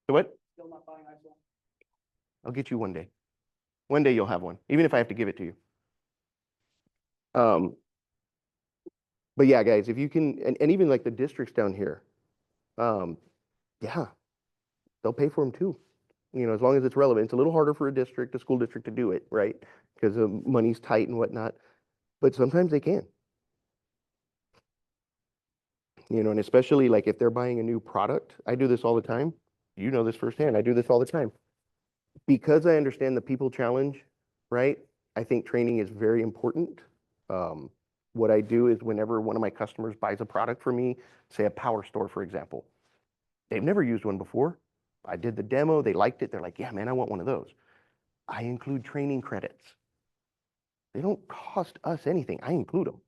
So what? Still not buying iPhone. I'll get you one day. One day you'll have one, even if I have to give it to you. But yeah, guys, if you can, and even like the districts down here, yeah, they'll pay for them too. You know, as long as it's relevant. It's a little harder for a school district to do it, right? Because the money's tight and whatnot. But sometimes they can. You know, and especially like if they're buying a new product, I do this all the time. You know this firsthand. I do this all the time. Because I understand the people challenge, right? I think training is very important. what I do is whenever one of my customers buys a product for me, say a power store, for example, they've never used one before. I did the demo, they liked it. They're like, yeah, man, I want one of those. I include training credits. They don't cost us anything. I include them.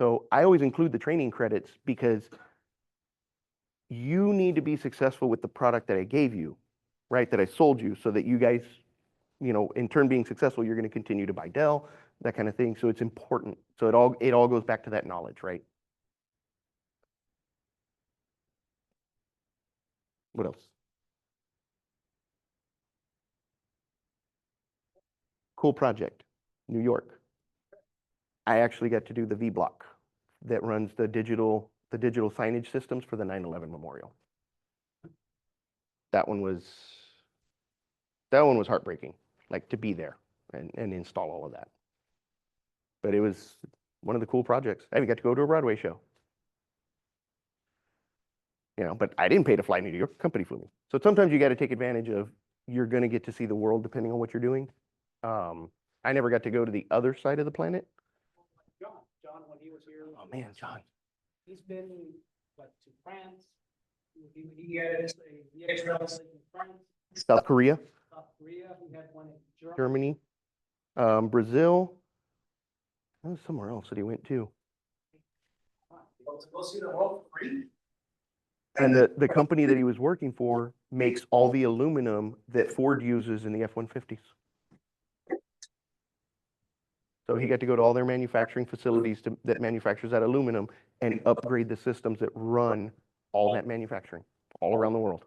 So I always include the training credits because you need to be successful with the product that I gave you, right? That I sold you so that you guys, you know, in turn being successful, you're going to continue to buy Dell, that kind of thing. So it's important. So it all goes back to that knowledge, right? What else? Cool project, New York. I actually got to do the V block that runs the digital signage systems for the 9/11 memorial. That one was heartbreaking, like to be there and install all of that. But it was one of the cool projects. I even got to go to a Broadway show. You know, but I didn't pay to fly to New York. Company flew me. So sometimes you got to take advantage of, you're going to get to see the world depending on what you're doing. I never got to go to the other side of the planet. John, when he was here. Oh man, John. He's been, what, to France? He had a trails in France, South Korea, South Korea, he had one in Germany, Brazil. There was somewhere else that he went to. Go see the world for free. And the company that he was working for makes all the aluminum that Ford uses in the F-150s. So he got to go to all their manufacturing facilities that manufactures that aluminum and upgrade the systems that run all that manufacturing all around the world.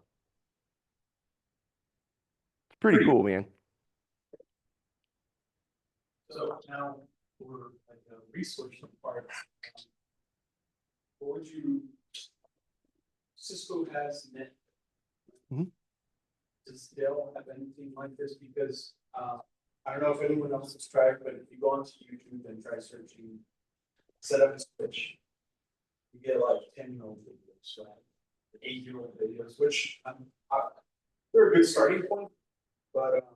It's pretty cool, man. So now for like a resource part, what would you, Cisco has net. Mhm. Does Dell have anything like this? Because I don't know if anyone else has tried, but if you go onto YouTube and try searching, set up a switch, you get like 10-year-old videos, right? 8-year-old videos, which they're a good starting point, but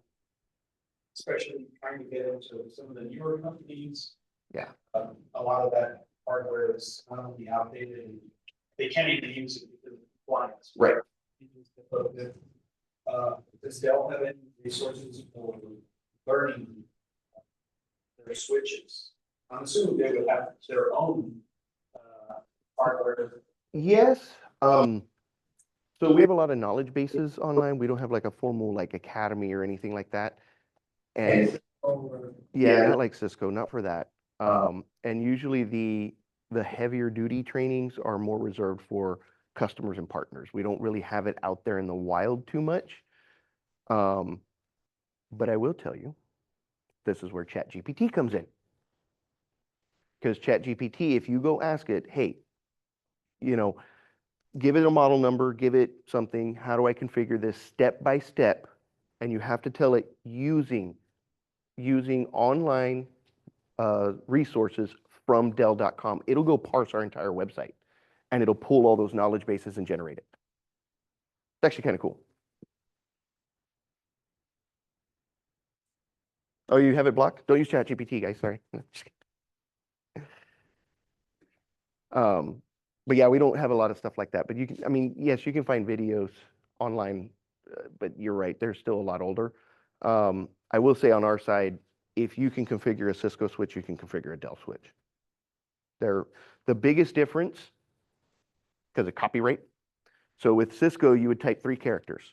especially trying to get into some of the newer companies. Yeah. A lot of that hardware is not only outdated, and they can't even use it because of compliance. Right. Does Dell have any resources for learning their switches? I'm assuming they would have their own hardware. Yes. So we have a lot of knowledge bases online. We don't have like a formal like academy or anything like that. And yeah, not like Cisco, not for that. And usually the heavier duty trainings are more reserved for customers and partners. We don't really have it out there in the wild too much. But I will tell you, this is where ChatGPT comes in. Because ChatGPT, if you go ask it, hey, you know, give it a model number, give it something, how do I configure this step by step? And you have to tell it using online resources from Dell.com. It'll go parse our entire website and it'll pull all those knowledge bases and generate it. It's actually kind of cool. Oh, you have it blocked? Don't use ChatGPT, guys. Sorry. But yeah, we don't have a lot of stuff like that. But you can, I mean, yes, you can find videos online, but you're right, they're still a lot older. I will say on our side, if you can configure a Cisco switch, you can configure a Dell switch. They're the biggest difference because of copyright. So with Cisco, you would type 3 characters,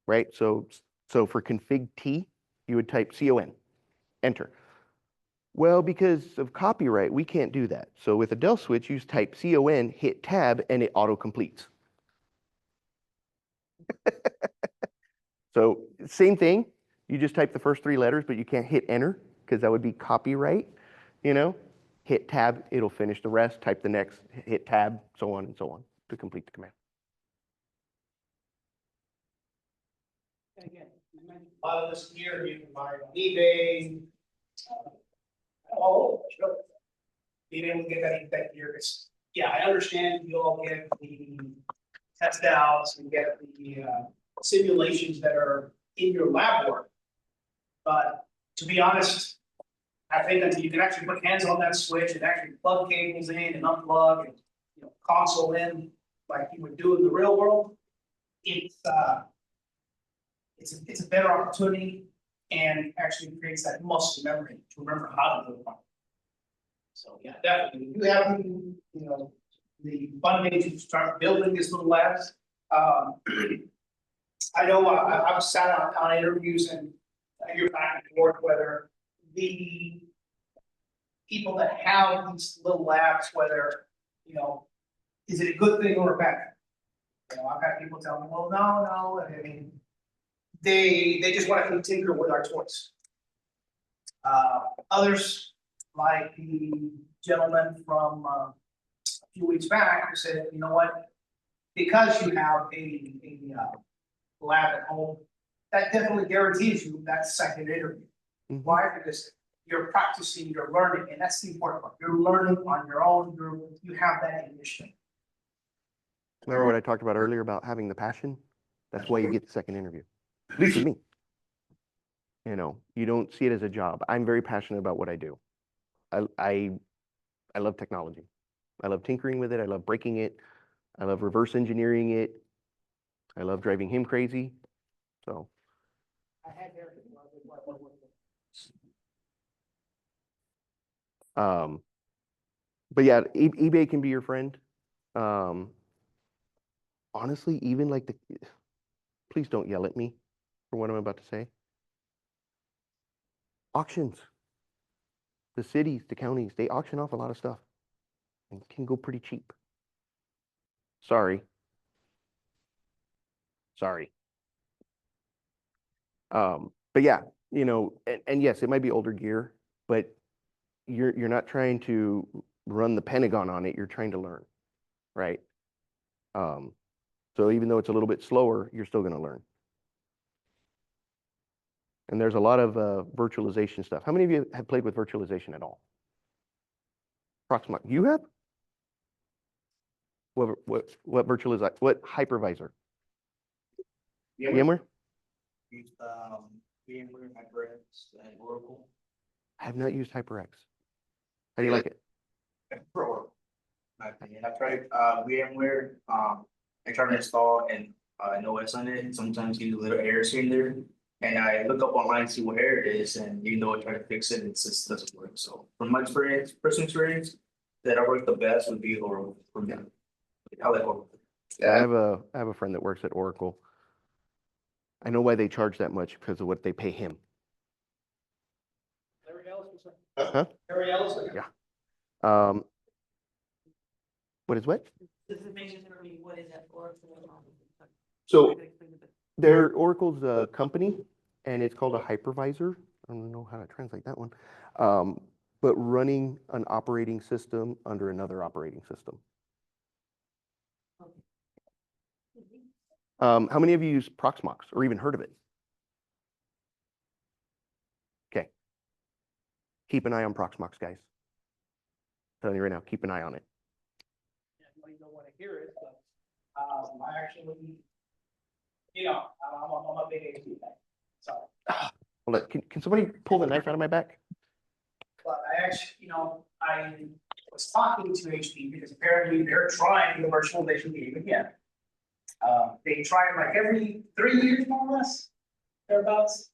right? So for config T, you would type CON, enter. Well, because of copyright, we can't do that. So with a Dell switch, you just type CON, hit tab, and it auto-completes. So same thing, you just type the first 3 letters, but you can't hit enter because that would be copyright, you know? Hit tab, it'll finish the rest, type the next, hit tab, so on and so on to complete the command. And again, you mentioned a lot of this gear you can buy on eBay. All over, sure. Being able to get that gear is, yeah, I understand you all get the test outs and get the simulations that are in your lab work. But to be honest, I think that you can actually put hands on that switch and actually plug cables in and unplug and, console in like you would do in the real world. It's a better opportunity and actually creates that muscle memory to remember how to do it. So yeah, definitely, if you have, the funding to start building these little labs. I know I've sat on interviews and you're back and forth whether the people that have these little labs, whether, is it a good thing or a bad thing? I've had people tell me, well, no, I mean, they just want to tinker with our toys. Others, like the gentleman from a few weeks back, who said, you know what, because you have a lab at home, that definitely guarantees you that second interview. Why? Because you're practicing, you're learning, and that's the important part. You're learning on your own. You have that initiative. Remember what I talked about earlier about having the passion? That's why you get the second interview. At least with me. You don't see it as a job. I'm very passionate about what I do. I love technology. I love tinkering with it. I love breaking it. I love reverse engineering it. I love driving him crazy. So. But yeah, eBay can be your friend. Honestly, even like please don't yell at me for what I'm about to say. Auctions. The cities, the counties, they auction off a lot of stuff and can go pretty cheap. Sorry. But yeah, and yes, it might be older gear, but you're not trying to run the Pentagon on it. You're trying to learn, right? So even though it's a little bit slower, you're still going to learn. And there's a lot of virtualization stuff. How many of you have played with virtualization at all? Approximately. You have? What virtualization? What hypervisor? VMware? VMware, HyperX, and Oracle. I have not used HyperX. How do you like it? For Oracle, my opinion. I tried VMware. I tried to install an OS on it. Sometimes you get little errors here and there. And I look up online, see what error it is, and even though I try to fix it, it just doesn't work. So from my experience, personal experience, that I work the best would be Oracle for me. I like Oracle. Yeah, I have a friend that works at Oracle. I know why they charge that much because of what they pay him. Larry Ellison. Huh? Larry Ellison. Yeah. What is what? What is that for? So Oracle's a company, and it's called a hypervisor. I don't know how to translate that one. But running an operating system under another operating system. How many of you use Proxmox or even heard of it? Okay. Keep an eye on Proxmox, guys. I'm telling you right now, keep an eye on it. You don't want to hear it, but I actually, I'm a big HP fan. Sorry. Hold on. Can somebody pull the knife out of my back? But I actually, I was talking to HP because apparently they're trying the virtualization game again. They try it like every 3 years, more or less, thereabouts.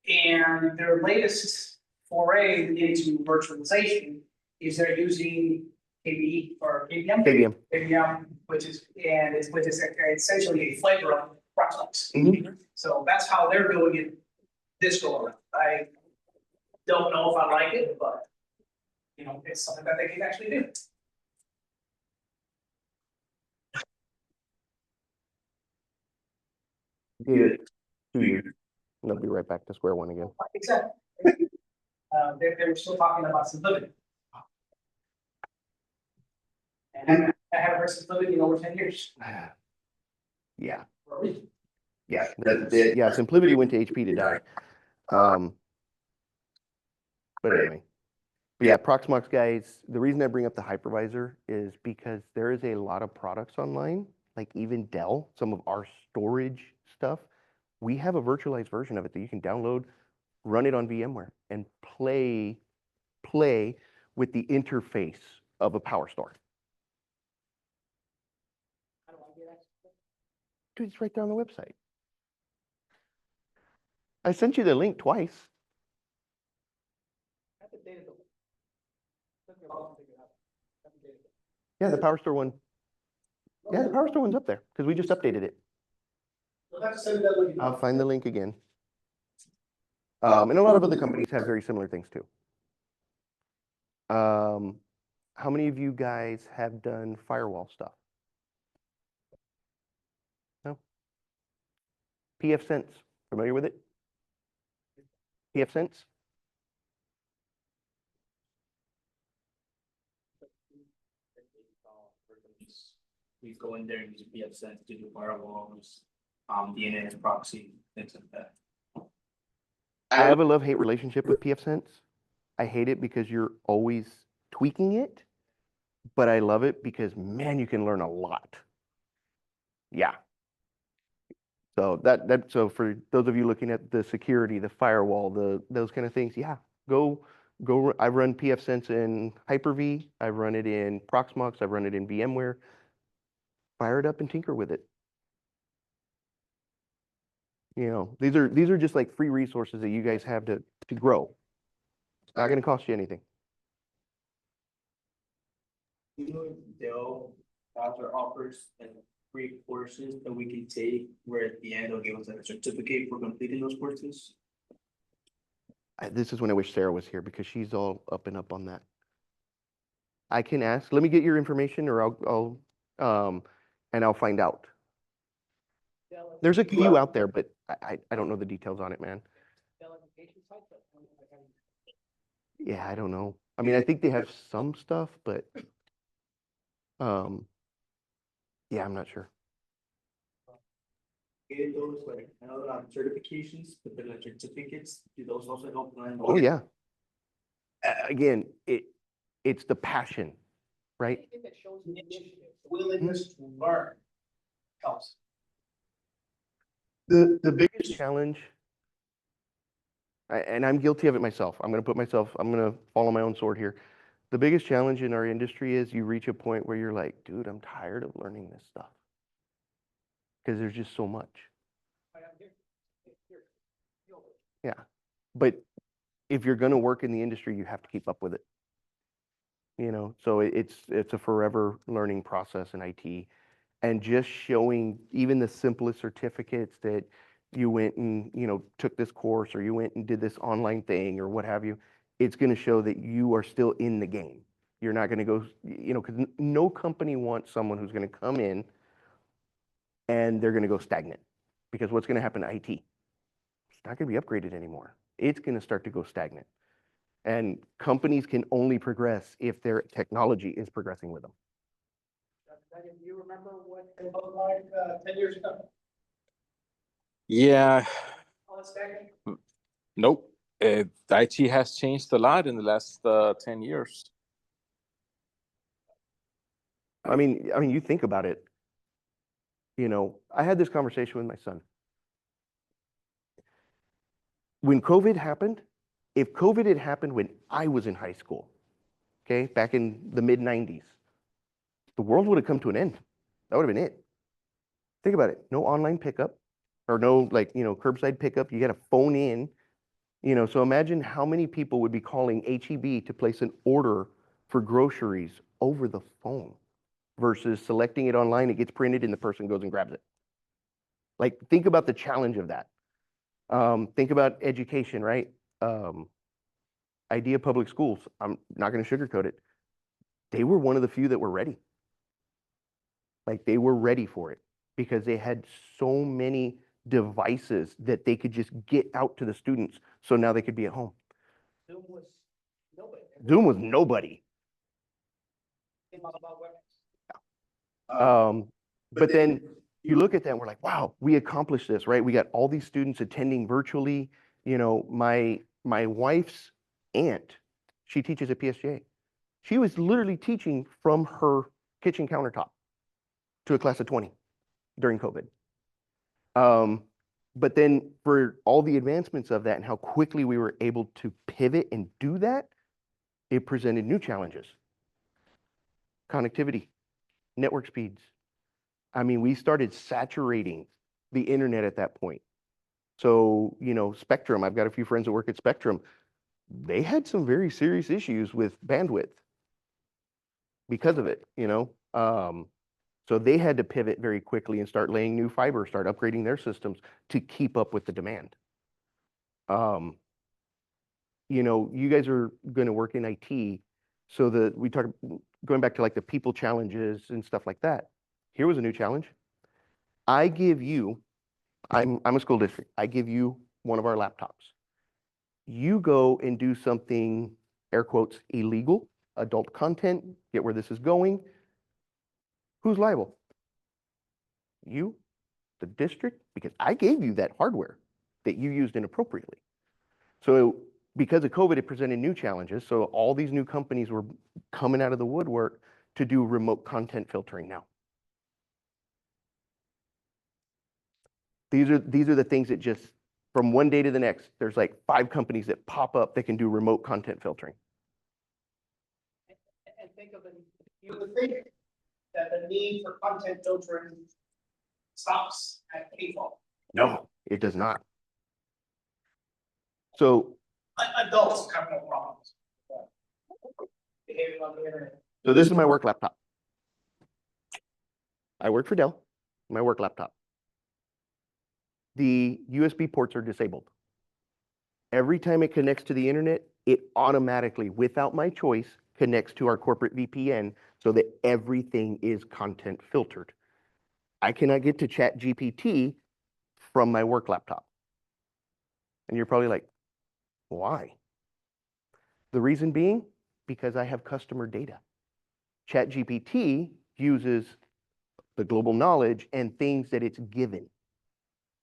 And their latest foray into virtualization is they're using KVE or KVM. KVM, which is essentially a flavor of Proxmox. So that's how they're doing it this go around. I don't know if I like it, but it's something that they can actually do. Give it 2 years. And they'll be right back to square one again. Exactly. They're still talking about simplicity. And I haven't heard simplicity in over 10 years. Yeah. For a reason. Yeah. Yeah. SimpliVity went to HP to die. But anyway. But yeah, Proxmox guys, the reason I bring up the hypervisor is because there is a lot of products online, like even Dell, some of our storage stuff. We have a virtualized version of it that you can download run it on VMware and play with the interface of a power store. How do I get access? Dude, it's right there on the website. I sent you the link twice. That's a data bill. Took me a while to figure it out. That's a data bill. Yeah, the power store one. Yeah, the power store one's up there because we just updated it. We'll have to send that link. I'll find the link again. And a lot of other companies have very similar things too. How many of you guys have done firewall stuff? No? pfSense, familiar with it? pfSense? We go in there and use PFSense to do firewalls, DNS proxy, things like that. I have a love-hate relationship with pfSense. I hate it because you're always tweaking it, but I love it because, man, you can learn a lot. Yeah. So so for those of you looking at the security, the firewall, those kind of things, yeah, go. I run pfSense in Hyper-V. I run it in Proxmox. I run it in VMware. Fire it up and tinker with it. You know, these are just like free resources that you guys have to grow. It's not going to cost you anything. You know, Dell offers like free courses that we can take, where at the end they'll give us like a certificate for completing those courses. This is when I wish Sarah was here because she's all up and up on that. I can ask. Let me get your information, or I'll find out. There's a few out there, but I don't know the details on it, man. Yeah, I don't know. I mean, I think they have some stuff, but yeah, I'm not sure. Get those like certifications, but then like certificates, do those also help learn? Oh yeah. Again, it's the passion, right? Anything that shows initiative, willingness to learn helps. The biggest challenge, and I'm guilty of it myself. I'm going to follow my own sword here. The biggest challenge in our industry is you reach a point where you're like, dude, I'm tired of learning this stuff. Because there's just so much. Yeah. But if you're going to work in the industry, you have to keep up with it. You know, so it's a forever learning process in IT. And just showing even the simplest certificates that you went and, you know, took this course, or you went and did this online thing, or what have you, it's going to show that you are still in the game. You're not going to go, you know, because no company wants someone who's going to come in and they're going to go stagnant. Because what's going to happen to IT? It's not going to be upgraded anymore. It's going to start to go stagnant. And companies can only progress if their technology is progressing with them. Do you remember what it looked like 10 years ago? Yeah, Oh, it's stagnant? nope. IT has changed a lot in the last 10 years. I mean, you think about it. You know, I had this conversation with my son. When COVID happened, if COVID had happened when I was in high school, okay, back in the mid-90s, the world would have come to an end. That would have been it. Think about it. No online pickup, or no, like, you know, curbside pickup. You got to phone in, you know, so imagine how many people would be calling HEB to place an order for groceries over the phone versus selecting it online. It gets printed and the person goes and grabs it. Like, think about the challenge of that. Think about education, right? Idea public schools. I'm not going to sugarcoat it. They were one of the few that were ready. Like, they were ready for it because they had so many devices that they could just get out to the students. So now they could be at home. Zoom was nobody. Zoom was nobody. But then you look at that and we're like, wow, we accomplished this, right? We got all these students attending virtually. You know, my wife's aunt, she teaches at PSJ. She was literally teaching from her kitchen countertop to a class of 20 during COVID. But then for all the advancements of that and how quickly we were able to pivot and do that, it presented new challenges. Connectivity, network speeds. I mean, we started saturating the internet at that point. So, you know, Spectrum, I've got a few friends that work at Spectrum. They had some very serious issues with bandwidth because of it, you know. So they had to pivot very quickly and start laying new fiber, start upgrading their systems to keep up with the demand. You know, you guys are going to work in IT, so we talk going back to like the people challenges and stuff like that. Here was a new challenge. I give you, I'm a school district. I give you one of our laptops. You go and do something, air quotes, illegal, adult content, get where this is going. Who's liable? You, the district, because I gave you that hardware that you used inappropriately. So because of COVID, it presented new challenges. So all these new companies were coming out of the woodwork to do remote content filtering now. These are the things that just, from one day to the next, there's like 5 companies that pop up that can do remote content filtering. And think of it, you would think that the need for content filtering stops at default. No, it does not. So Adults have no problems. Behaving on the internet. So this is my work laptop. I work for Dell, my work laptop. The USB ports are disabled. Every time it connects to the internet, it automatically, without my choice, connects to our corporate VPN so that everything is content filtered. I cannot get to ChatGPT from my work laptop. And you're probably like, why? The reason being, because I have customer data. ChatGPT uses the global knowledge and things that it's given,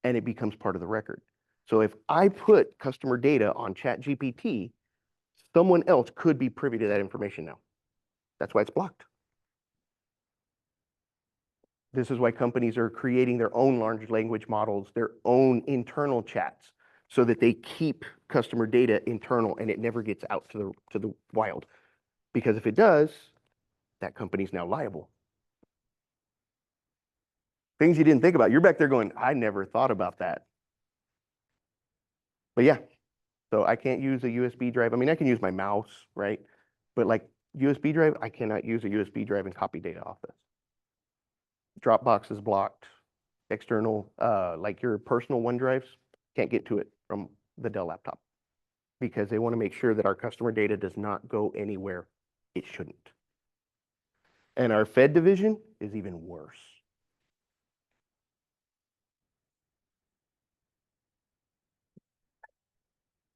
and it becomes part of the record. So if I put customer data on ChatGPT, someone else could be privy to that information now. That's why it's blocked. This is why companies are creating their own large language models, their own internal chats, so that they keep customer data internal and it never gets out to the wild. Because if it does, that company's now liable. Things you didn't think about. You're back there going, I never thought about that. But yeah, so I can't use a USB drive. I mean, I can use my mouse, right? But like USB drive, I cannot use a USB drive and copy data off this. Dropbox is blocked. External, like your personal OneDrives, can't get to it from the Dell laptop because they want to make sure that our customer data does not go anywhere it shouldn't. And our Fed division is even worse.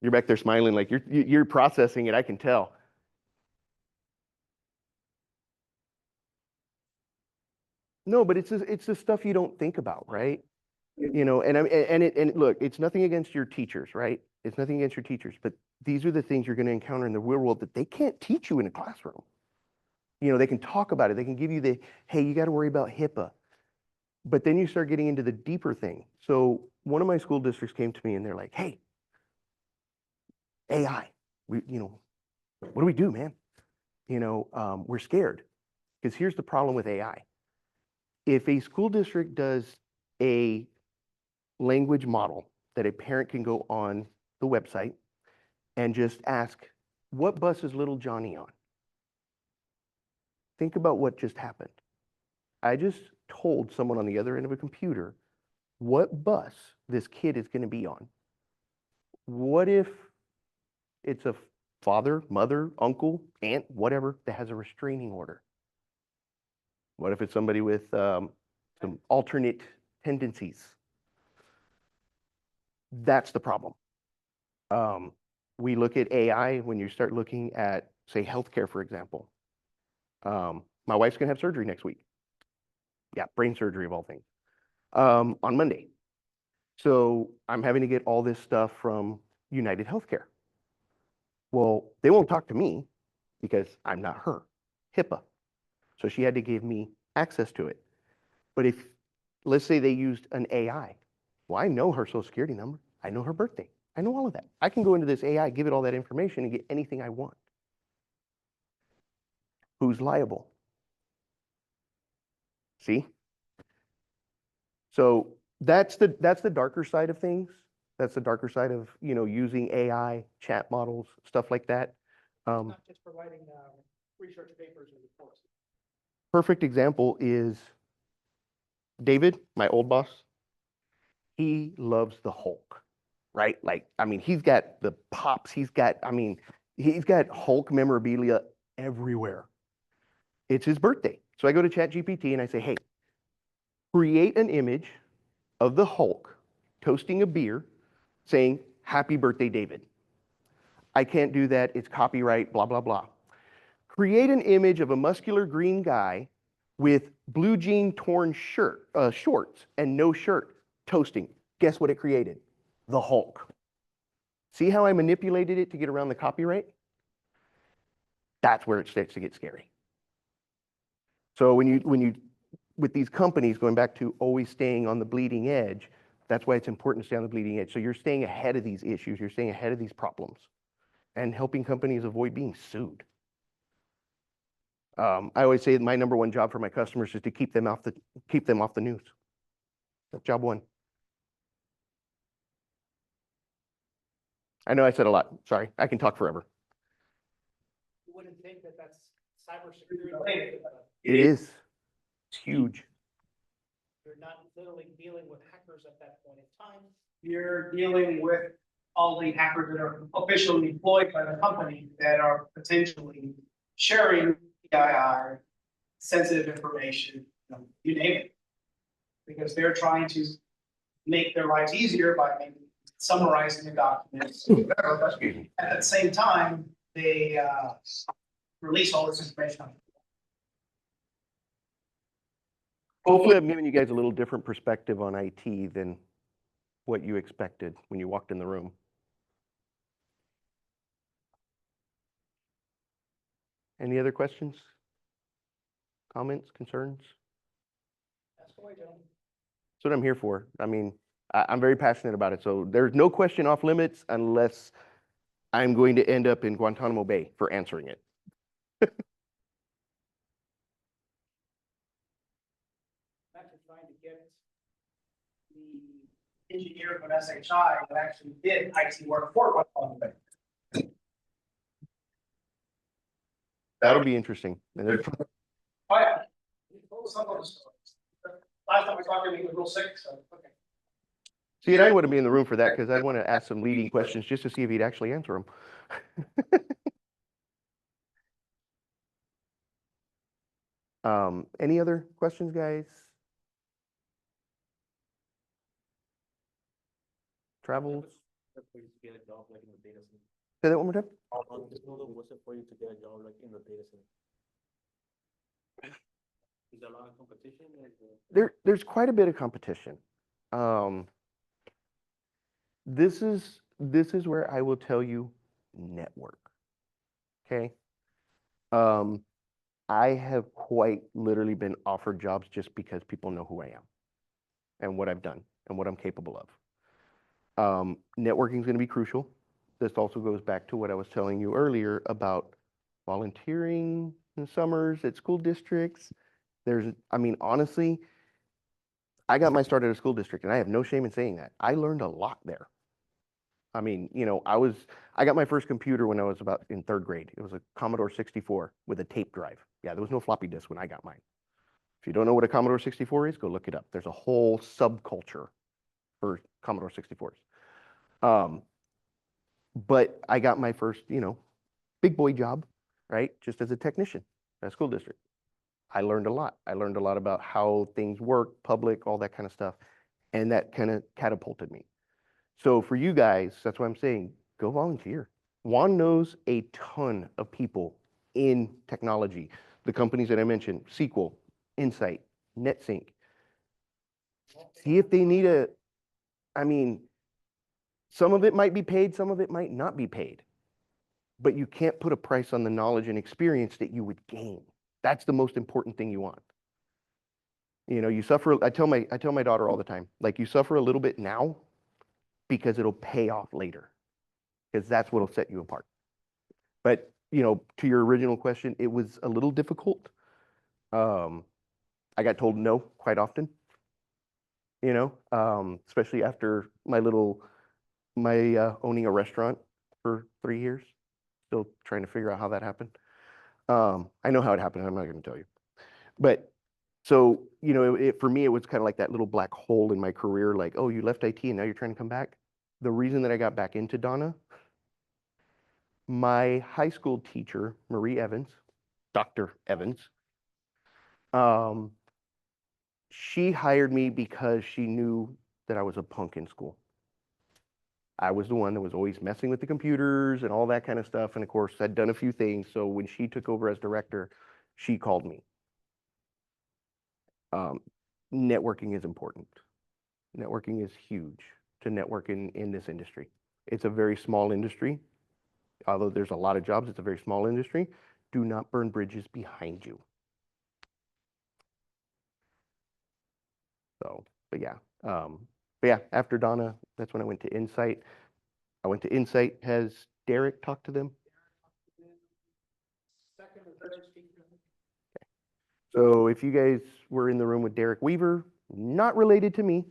You're back there smiling like you're processing it, I can tell. No, but it's the stuff you don't think about, right? You know, and look, it's nothing against your teachers, right? It's nothing against your teachers, but these are the things you're going to encounter in the real world that they can't teach you in a classroom. You know, they can talk about it. They can give you the, hey, you got to worry about HIPAA. But then you start getting into the deeper thing. So one of my school districts came to me and they're like, hey, AI, what do we do, man? We're scared. Because here's the problem with AI. If a school district does a language model that a parent can go on the website and just ask, what bus is little Johnny on? Think about what just happened. I just told someone on the other end of a computer what bus this kid is going to be on. What if it's a father, mother, uncle, aunt, whatever, that has a restraining order? What if it's somebody with some alternate tendencies? That's the problem. We look at AI when you start looking at, say, healthcare, for example. My wife's going to have surgery next week. Yeah, brain surgery of all things, on Monday. So I'm having to get all this stuff from United Healthcare. Well, they won't talk to me because I'm not her, HIPAA. So she had to give me access to it. But if, let's say they used an AI Well, I know her social security number. I know her birthday. I know all of that. I can go into this AI, give it all that information and get anything I want. Who's liable? See? So that's the darker side of things. That's the darker side of, using AI, chat models, stuff like that. Not just providing research papers and reports. Perfect example is David, my old boss. He loves the Hulk, right? Like, I mean, he's got the pops. He's got Hulk memorabilia everywhere. It's his birthday. So I go to ChatGPT and I say, hey, create an image of the Hulk toasting a beer saying, happy birthday, David. I can't do that. It's copyright, blah, blah, blah. Create an image of a muscular green guy with blue jean torn shorts and no shirt toasting. Guess what it created? The Hulk. See how I manipulated it to get around the copyright? That's where it starts to get scary. So with these companies, going back to always staying on the bleeding edge, that's why it's important to stay on the bleeding edge. So you're staying ahead of these issues, you're staying ahead of these problems, and helping companies avoid being sued. I always say my number one job for my customers is to keep them off the news. That's job one. I know I said a lot. Sorry, I can talk forever. You wouldn't think that that's cybersecurity related, but It is. It's huge. you're not literally dealing with hackers at that point in time. You're dealing with all the hackers that are officially employed by the company that are potentially sharing PII, sensitive information, you name it. Because they're trying to make their lives easier by summarizing the documents. At the same time, they release all this information. Hopefully, I'm giving you guys a little different perspective on IT than what you expected when you walked in the room. Any other questions? Comments, concerns? That's the way, gentlemen. That's what I'm here for. I mean, I'm very passionate about it. So there's no question off limits unless I'm going to end up in Guantanamo Bay for answering it. Actually trying to get the engineer from SHI that actually did IT work for Guantanamo Bay. That'll be interesting. And there's- Oh, yeah. He told us some of the stories. Last time we talked to him, he was real sick, so, okay. See, and I wouldn't be in the room for that because I'd want to ask some leading questions just to see if he'd actually answer them. Any other questions, guys? Travels? For you to get a job like in the data center. Say that one more time. How long was it for you to get a job like in the data center? Is there a lot of competition? There's quite a bit of competition. This is where I will tell you network. Okay. I have quite literally been offered jobs just because people know who I am and what I've done and what I'm capable of. Networking is going to be crucial. This also goes back to what I was telling you earlier about volunteering in summers at school districts. I mean, honestly, I got my start at a school district and I have no shame in saying that. I learned a lot there. I mean, I got my first computer when I was about in third grade. It was a Commodore 64 with a tape drive. Yeah, there was no floppy disk when I got mine. If you don't know what a Commodore 64 is, go look it up. There's a whole subculture for Commodore 64s. But I got my first, big boy job, right? Just as a technician at a school district. I learned a lot. I learned a lot about how things work, public, all that kind of stuff. And that kind of catapulted me. So for you guys, that's what I'm saying, go volunteer. Juan knows a ton of people in technology. The companies that I mentioned, SQL, Insight, NetSync. See if they need some of it might be paid, some of it might not be paid. But you can't put a price on the knowledge and experience that you would gain. That's the most important thing you want. You know, you suffer, I tell my daughter all the time, like you suffer a little bit now because it'll pay off later. Because that's what'll set you apart. But, you know, to your original question, it was a little difficult. I got told no quite often, you know, especially after my owning a restaurant for 3 years, still trying to figure out how that happened. I know how it happened. I'm not going to tell you. But so, you know, for me, it was kind of like that little black hole in my career, like, oh, you left IT and now you're trying to come back. The reason that I got back into Donna, my high school teacher, Marie Evans, Dr. Evans, she hired me because she knew that I was a punk in school. I was the one that was always messing with the computers and all that kind of stuff. And of course, I'd done a few things. So when she took over as director, she called me. Networking is important. Networking is huge to network in this industry. It's a very small industry. Although there's a lot of jobs, it's a very small industry. Do not burn bridges behind you. So, but yeah, after Donna, that's when I went to Insight. I went to Insight. Has Derek talked to them? Second or third speaker. So if you guys were in the room with Derek Weaver, not related to me.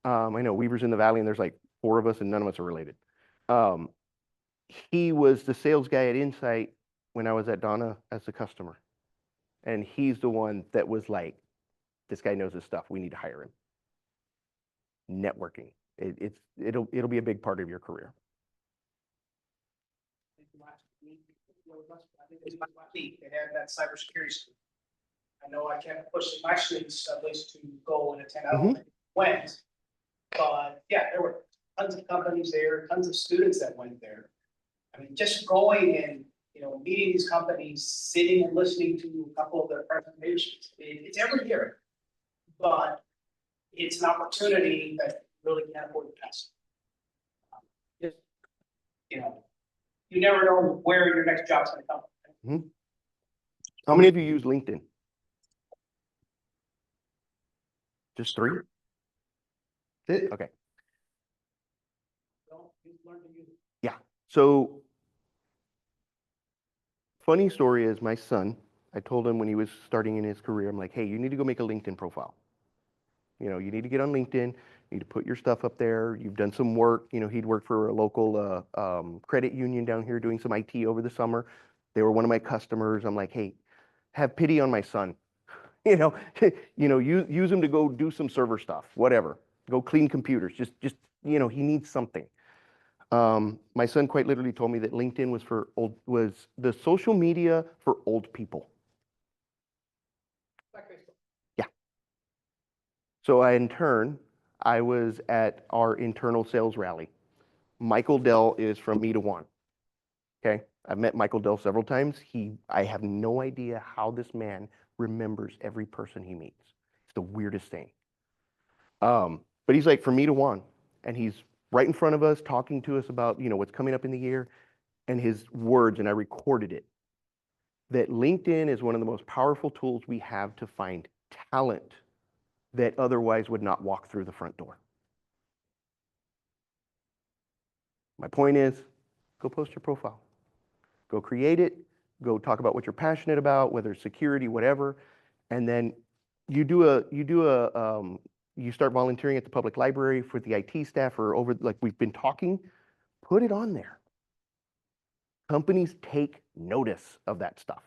I know Weaver's in the Valley and there's like 4 of us and none of us are related. He was the sales guy at Insight when I was at Donna as a customer. And he's the one that was like, this guy knows his stuff. We need to hire him. Networking. It'll be a big part of your career. I think it was last week, they had that cybersecurity school. I know I kept pushing my students at least to go and attend, I don't think went. But yeah, there were tons of companies there, tons of students that went there. I mean, just going and, you know, meeting these companies, sitting and listening to a couple of their presentations, it's every year. But it's an opportunity that really can't afford to pass. You know, you never know where your next job's gonna come. How many of you use LinkedIn? Just 3? That's it? Okay. So you learn to use it. Yeah. So funny story is my son, I told him when he was starting in his career, I'm like, hey, you need to go make a LinkedIn profile. You know, you need to get on LinkedIn, you need to put your stuff up there. You've done some work. You know, he'd worked for a local credit union down here doing some IT over the summer. They were one of my customers. I'm like, hey, have pity on my son. You know, use him to go do some server stuff, whatever. Go clean computers. Just you know, he needs something. My son quite literally told me that LinkedIn was the social media for old people. Yeah. So in turn, I was at our internal sales rally. Michael Dell is from Me to One. Okay. I've met Michael Dell several times. I have no idea how this man remembers every person he meets. It's the weirdest thing. But he's like, from Me to One. And he's right in front of us talking to us about, you know, what's coming up in the year. And his words, and I recorded it, that LinkedIn is one of the most powerful tools we have to find talent that otherwise would not walk through the front door. My point is, go post your profile. Go create it, go talk about what you're passionate about, whether it's security, whatever, and then you start volunteering at the public library for the IT staff or over, like we've been talking, put it on there. Companies take notice of that stuff.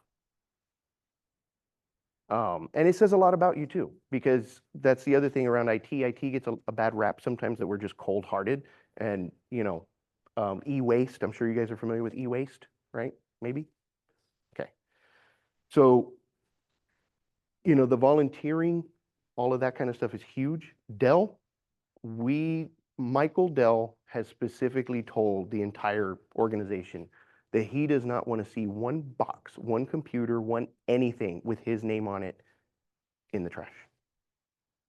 And it says a lot about you too, because that's the other thing around IT. IT gets a bad rap sometimes that we're just cold-hearted and, you know, e-waste. I'm sure you guys are familiar with e-waste, right? Maybe? Okay. So, you know, the volunteering, all of that kind of stuff is huge. Dell, Michael Dell has specifically told the entire organization that he does not want to see one box, one computer, one anything with his name on it in the trash.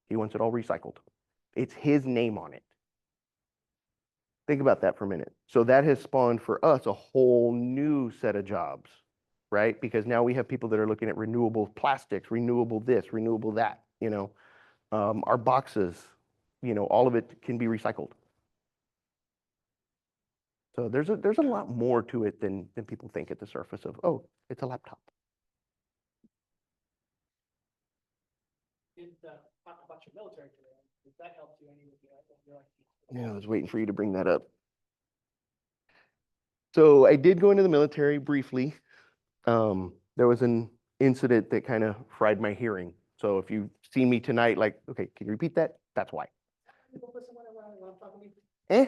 He wants it all recycled. It's his name on it. Think about that for a minute. So that has spawned for us a whole new set of jobs, right? Because now we have people that are looking at renewable plastics, renewable this, renewable that. you know, our boxes, all of it can be recycled. So there's a lot more to it than people think at the surface of, oh, it's a laptop. Did talk about your military career. Did that help you any with your Yeah, I was waiting for you to bring that up. So I did go into the military briefly. There was an incident that kind of fried my hearing. So if you see me tonight, like, okay, can you repeat that? That's why. Eh?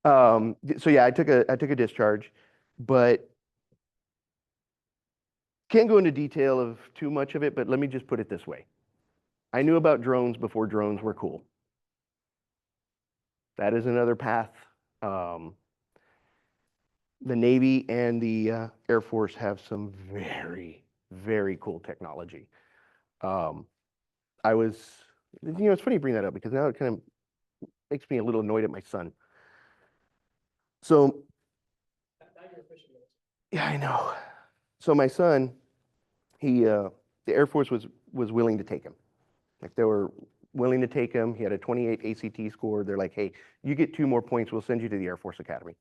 So yeah, I took a discharge, but can't go into detail of too much of it, but let me just put it this way. I knew about drones before drones were cool. That is another path. The Navy and the Air Force have some very, very cool technology. I was, it's funny you bring that up because now it kind of makes me a little annoyed at my son. So, yeah, I know. So my son, the Air Force was willing to take him. Like they were willing to take him. He had a 28 ACT score. They're like, hey, you get 2 more points, we'll send you to the Air Force Academy.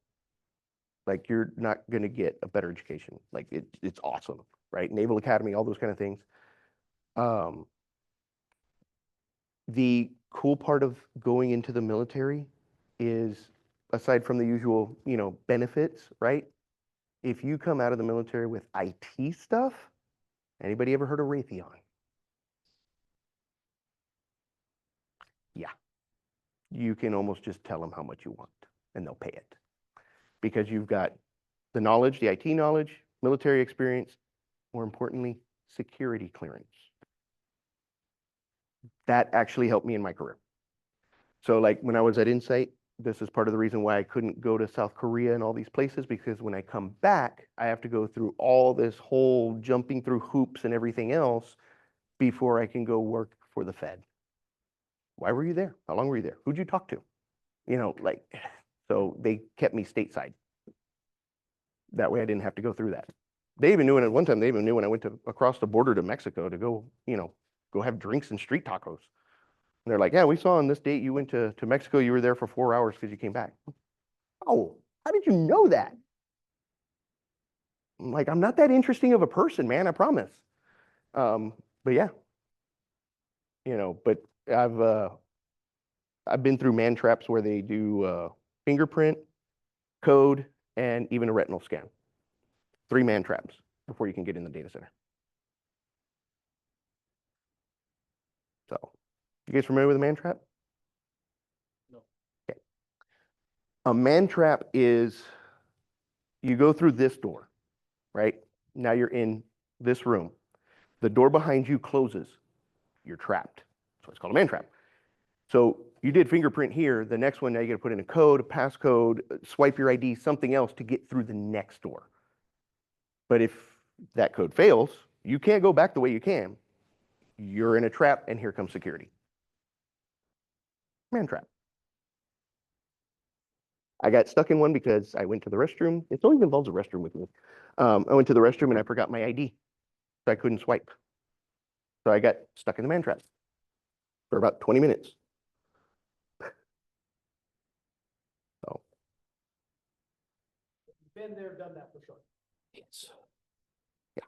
Like you're not going to get a better education. Like it's awesome, right? Naval Academy, all those kind of things. The cool part of going into the military is, aside from the usual, benefits, right? If you come out of the military with IT stuff, anybody ever heard of Raytheon? Yeah. You can almost just tell them how much you want and they'll pay it. Because you've got the knowledge, the IT knowledge, military experience, more importantly, security clearance. That actually helped me in my career. So like when I was at Insight, this is part of the reason why I couldn't go to South Korea and all these places, because when I come back, I have to go through all this whole jumping through hoops and everything else before I can go work for the Fed. Why were you there? How long were you there? Who'd you talk to? So they kept me stateside. That way I didn't have to go through that. They even knew, at one time, they even knew when I went across the border to Mexico to go, go have drinks and street tacos. And they're like, yeah, we saw on this date you went to Mexico, you were there for 4 hours because you came back. Oh, how did you know that? I'm like, I'm not that interesting of a person, man, I promise. But yeah, but I've been through man traps where they do fingerprint, code, and even a retinal scan. 3 man traps before you can get in the data center. So, you guys familiar with a man trap? No. Okay. A man trap is, you go through this door, right? Now you're in this room. The door behind you closes. You're trapped. So it's called a man trap. So you did fingerprint here. The next one, now you got to put in a code, a passcode, swipe your ID, something else to get through the next door. But if that code fails, you can't go back the way you can. You're in a trap, and here comes security. Man trap. I got stuck in one because I went to the restroom. It always involves a restroom with me. I went to the restroom and I forgot my ID, so I couldn't swipe. So I got stuck in the man trap for about 20 minutes. So. Been there, done that for sure. Yes. Yeah.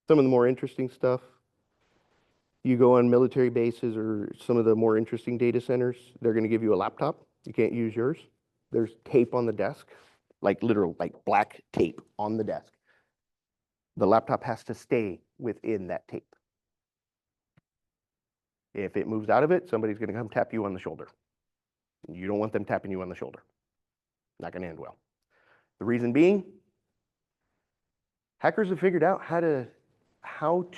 Some of the more interesting stuff, you go on military bases or some of the more interesting data centers, they're going to give you a laptop. You can't use yours. There's tape on the desk, like literal, like black tape on the desk. The laptop has to stay within that tape. If it moves out of it, somebody's going to come tap you on the shoulder. You don't want them tapping you on the shoulder. Not going to end well. The reason being, hackers have figured out how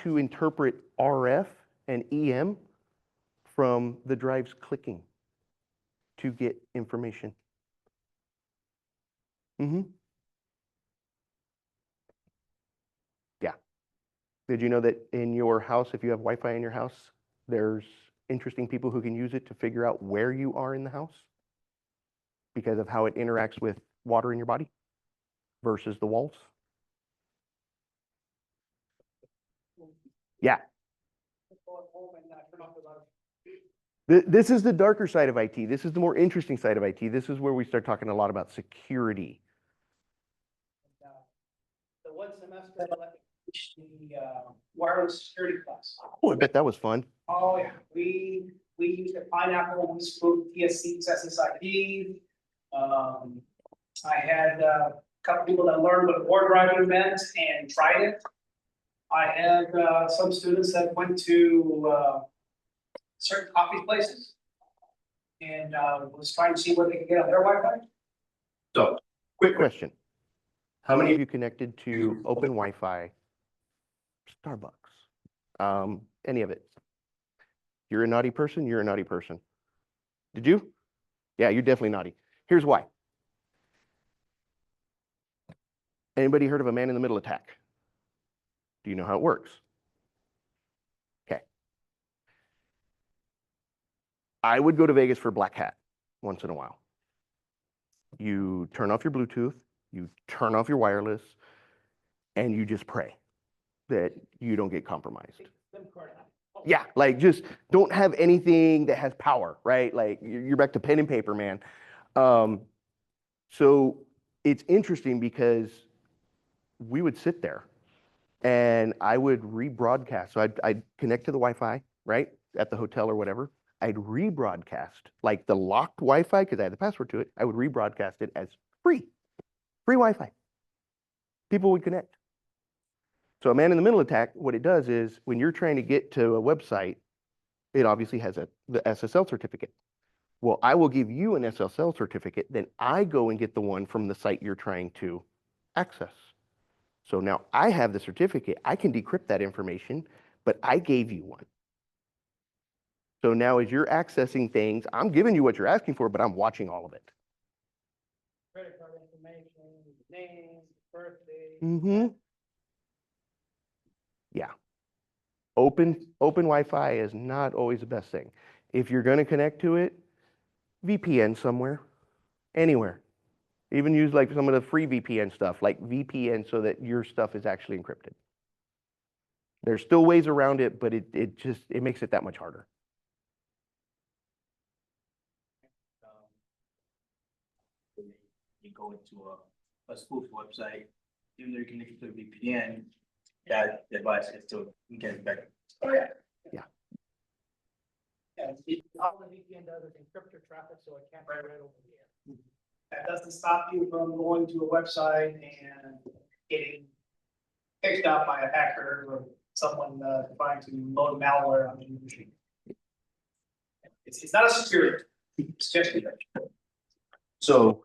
to interpret RF and EM from the drives clicking to get information. Yeah. Did you know that in your house, if you have Wi-Fi in your house, there's interesting people who can use it to figure out where you are in the house because of how it interacts with water in your body? versus the walls. Yeah. Go at home and turn off the light. This is the darker side of IT. This is the more interesting side of IT. This is where we start talking a lot about security. The one semester I let me teach the wireless security class. Oh, I bet that was fun. Oh, yeah, we used a pineapple, we spoke TSCs, SSID. I had a couple people that learned what board driving meant and tried it. I had some students that went to certain coffee places and was trying to see what they could get on their Wi-Fi. So, quick question. How many of you connected to open Wi-Fi, Starbucks, any of it? You're a naughty person, you're a naughty person. Did you? Yeah, you're definitely naughty. Here's why. Anybody heard of a man-in-the-middle attack? Do you know how it works? Okay. I would go to Vegas for Black Hat once in a while. You turn off your Bluetooth, you turn off your wireless, and you just pray that you don't get compromised. Yeah, like just don't have anything that has power, right? Like you're back to pen and paper, man. So it's interesting because we would sit there and I would rebroadcast. So I'd connect to the Wi-Fi, right, at the hotel or whatever. I'd rebroadcast like the locked Wi-Fi because I had the password to it. I would rebroadcast it as free Wi-Fi. People would connect. So a man-in-the-middle attack, what it does is when you're trying to get to a website, it obviously has the SSL certificate. Well, I will give you an SSL certificate, then I go and get the one from the site you're trying to access. So now I have the certificate. I can decrypt that information, but I gave you one. So now as you're accessing things, I'm giving you what you're asking for, but I'm watching all of it. Credit card information, name, birthday. Mm-hmm. Yeah. Open Wi-Fi is not always the best thing. If you're going to connect to it, VPN somewhere, anywhere. Even use like some of the free VPN stuff, like VPN so that your stuff is actually encrypted. There's still ways around it, but it makes it that much harder. You go into a spoof website, even though you're connected to a VPN, that device is still getting back. Oh, yeah. Yeah. Yeah, all the VPN does is encrypt your traffic so it can't be read over the air. That doesn't stop you from going to a website and getting picked up by a hacker or someone trying to load malware on your machine. It's not a security, it's just a. So,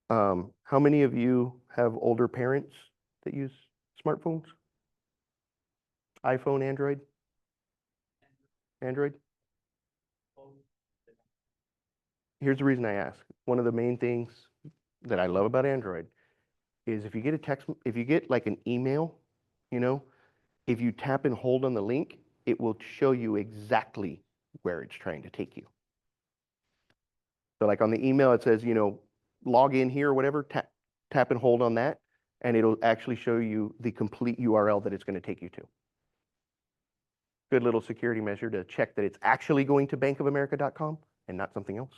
how many of you have older parents that use smartphones? iPhone, Android? Android? Here's the reason I ask. One of the main things that I love about Android is if you get a text, if you get like an email, you know, if you tap and hold on the link, it will show you exactly where it's trying to take you. So like on the email, it says, you know, log in here or whatever, tap and hold on that, and it'll actually show you the complete URL that it's going to take you to. Good little security measure to check that it's actually going to bankofamerica.com and not something else.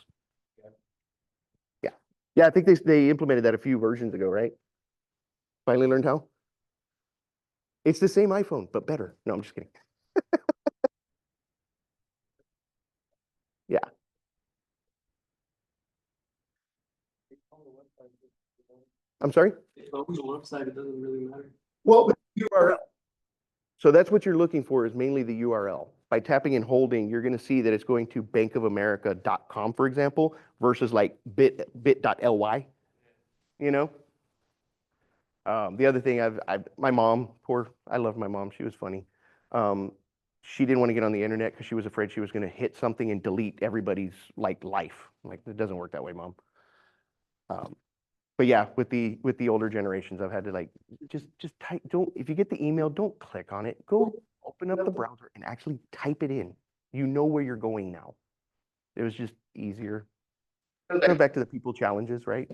Yeah. Yeah, I think they implemented that a few versions ago, right? Finally learned how? It's the same iPhone, but better. No, I'm just kidding. Yeah. I'm sorry? If on the website, it doesn't really matter. Well, URL. So that's what you're looking for is mainly the URL. By tapping and holding, you're going to see that it's going to bankofamerica.com, for example, versus like bit.ly, you know? The other thing my mom, I love my mom. She was funny. She didn't want to get on the internet because she was afraid she was going to hit something and delete everybody's like life. Like it doesn't work that way, Mom. But yeah, with the older generations, I've had to like just type. If you get the email, don't click on it. Go open up the browser and actually type it in. You know where you're going now. It was just easier. Going back to the people challenges, right?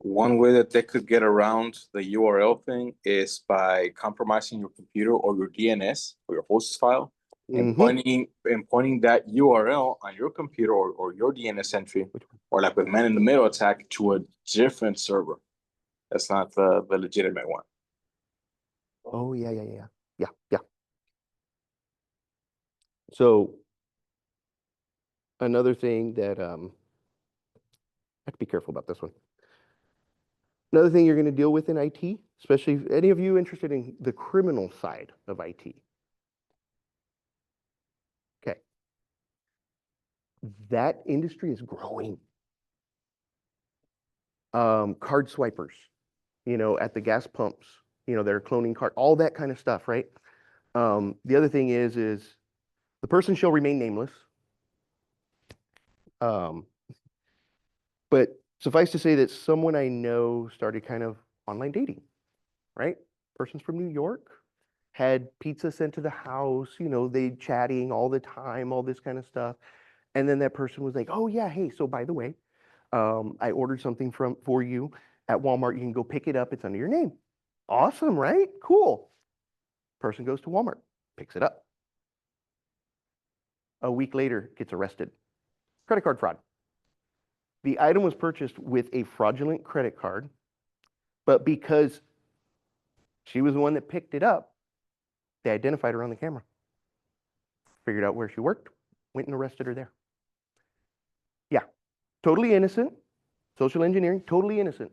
One way that they could get around the URL thing is by compromising your computer or your DNS or your host file and pointing that URL on your computer or your DNS entry, or like with man in the middle attack, to a different server. That's not the legitimate one. Oh, yeah. So another thing that, I have to be careful about this one. Another thing you're going to deal with in IT, especially if any of you interested in the criminal side of IT. Okay. That industry is growing. Card swipers, at the gas pumps, they're cloning card, all that kind of stuff, right? The other thing is the person shall remain nameless. But suffice to say that someone I know started kind of online dating, right? Person's from New York, had pizza sent to the house, they chatting all the time, all this kind of stuff. And then that person was like, oh yeah, hey, so by the way, I ordered something for you at Walmart. You can go pick it up. It's under your name. Awesome, right? Cool. Person goes to Walmart, picks it up. A week later, gets arrested. Credit card fraud. The item was purchased with a fraudulent credit card, but because she was the one that picked it up, they identified her on the camera. Figured out where she worked, went and arrested her there. Yeah, totally innocent. Social engineering, totally innocent.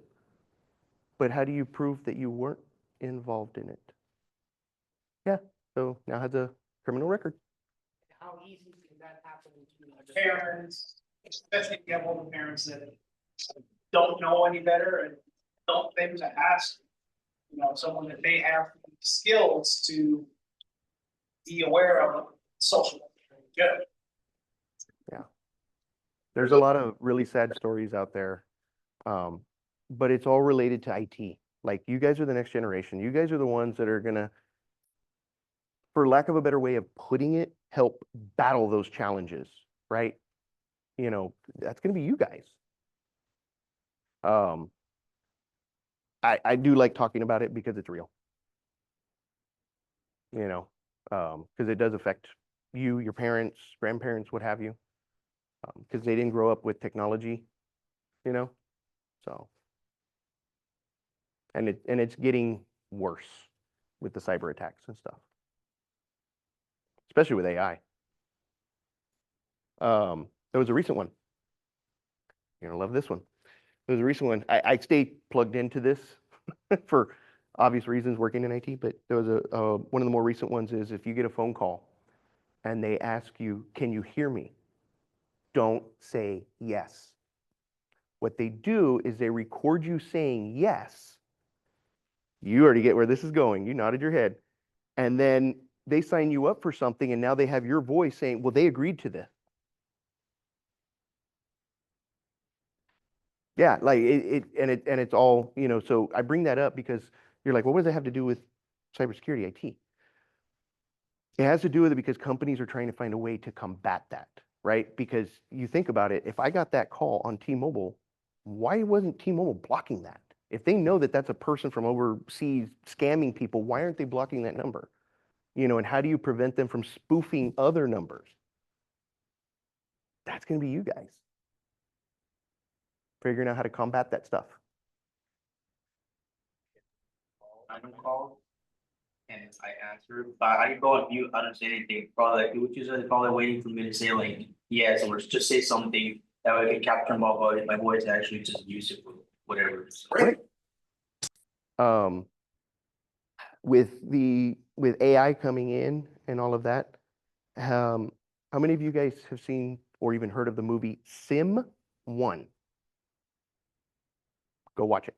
But how do you prove that you weren't involved in it? Yeah, so now has a criminal record. How easy can that happen to parents, especially if you have older parents that don't know any better and don't think to ask, someone that may have skills to be aware of social. Good. Yeah. There's a lot of really sad stories out there, but it's all related to IT. Like, you guys are the next generation. You guys are the ones that are going to, for lack of a better way of putting it, help battle those challenges, right? That's going to be you guys. I do like talking about it because it's real. Because it does affect you, your parents, grandparents, what have you, because they didn't grow up with technology, so. And it's getting worse with the cyber attacks and stuff, especially with AI. There was a recent one. You're gonna love this one. There was a recent one. I stay plugged into this for obvious reasons, working in IT, but there was one of the more recent ones is if you get a phone call and they ask you, can you hear me? Don't say yes. What they do is they record you saying yes. You already get where this is going. You nodded your head. And then they sign you up for something, and now they have your voice saying, well, they agreed to this. Yeah, like it's all, so I bring that up because you're like, well, what does that have to do with cybersecurity IT? It has to do with it because companies are trying to find a way to combat that, right? Because you think about it, if I got that call on T-Mobile, why wasn't T-Mobile blocking that? If they know that that's a person from overseas scamming people, why aren't they blocking that number? And how do you prevent them from spoofing other numbers? That's going to be you guys figuring out how to combat that stuff. Random call, and I answer, but I go on mute, I don't say anything, probably, which is probably waiting for me to say like, yes, or just say something that way I can capture my voice, actually just use it for whatever. Right. With AI coming in and all of that, how many of you guys have seen or even heard of the movie Sim 1? Go watch it.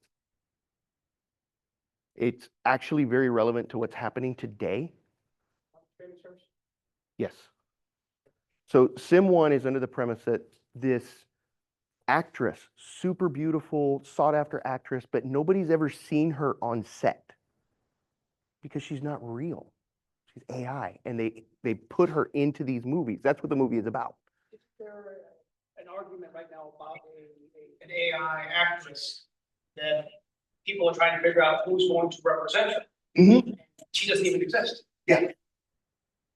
It's actually very relevant to what's happening today. Yes. So Sim 1 is under the premise that this actress, super beautiful, sought after actress, but nobody's ever seen her on set because she's not real. She's AI, and they put her into these movies. That's what the movie is about. Is there an argument right now about an AI actress that people are trying to figure out who's going to represent her. Mhm. She doesn't even exist.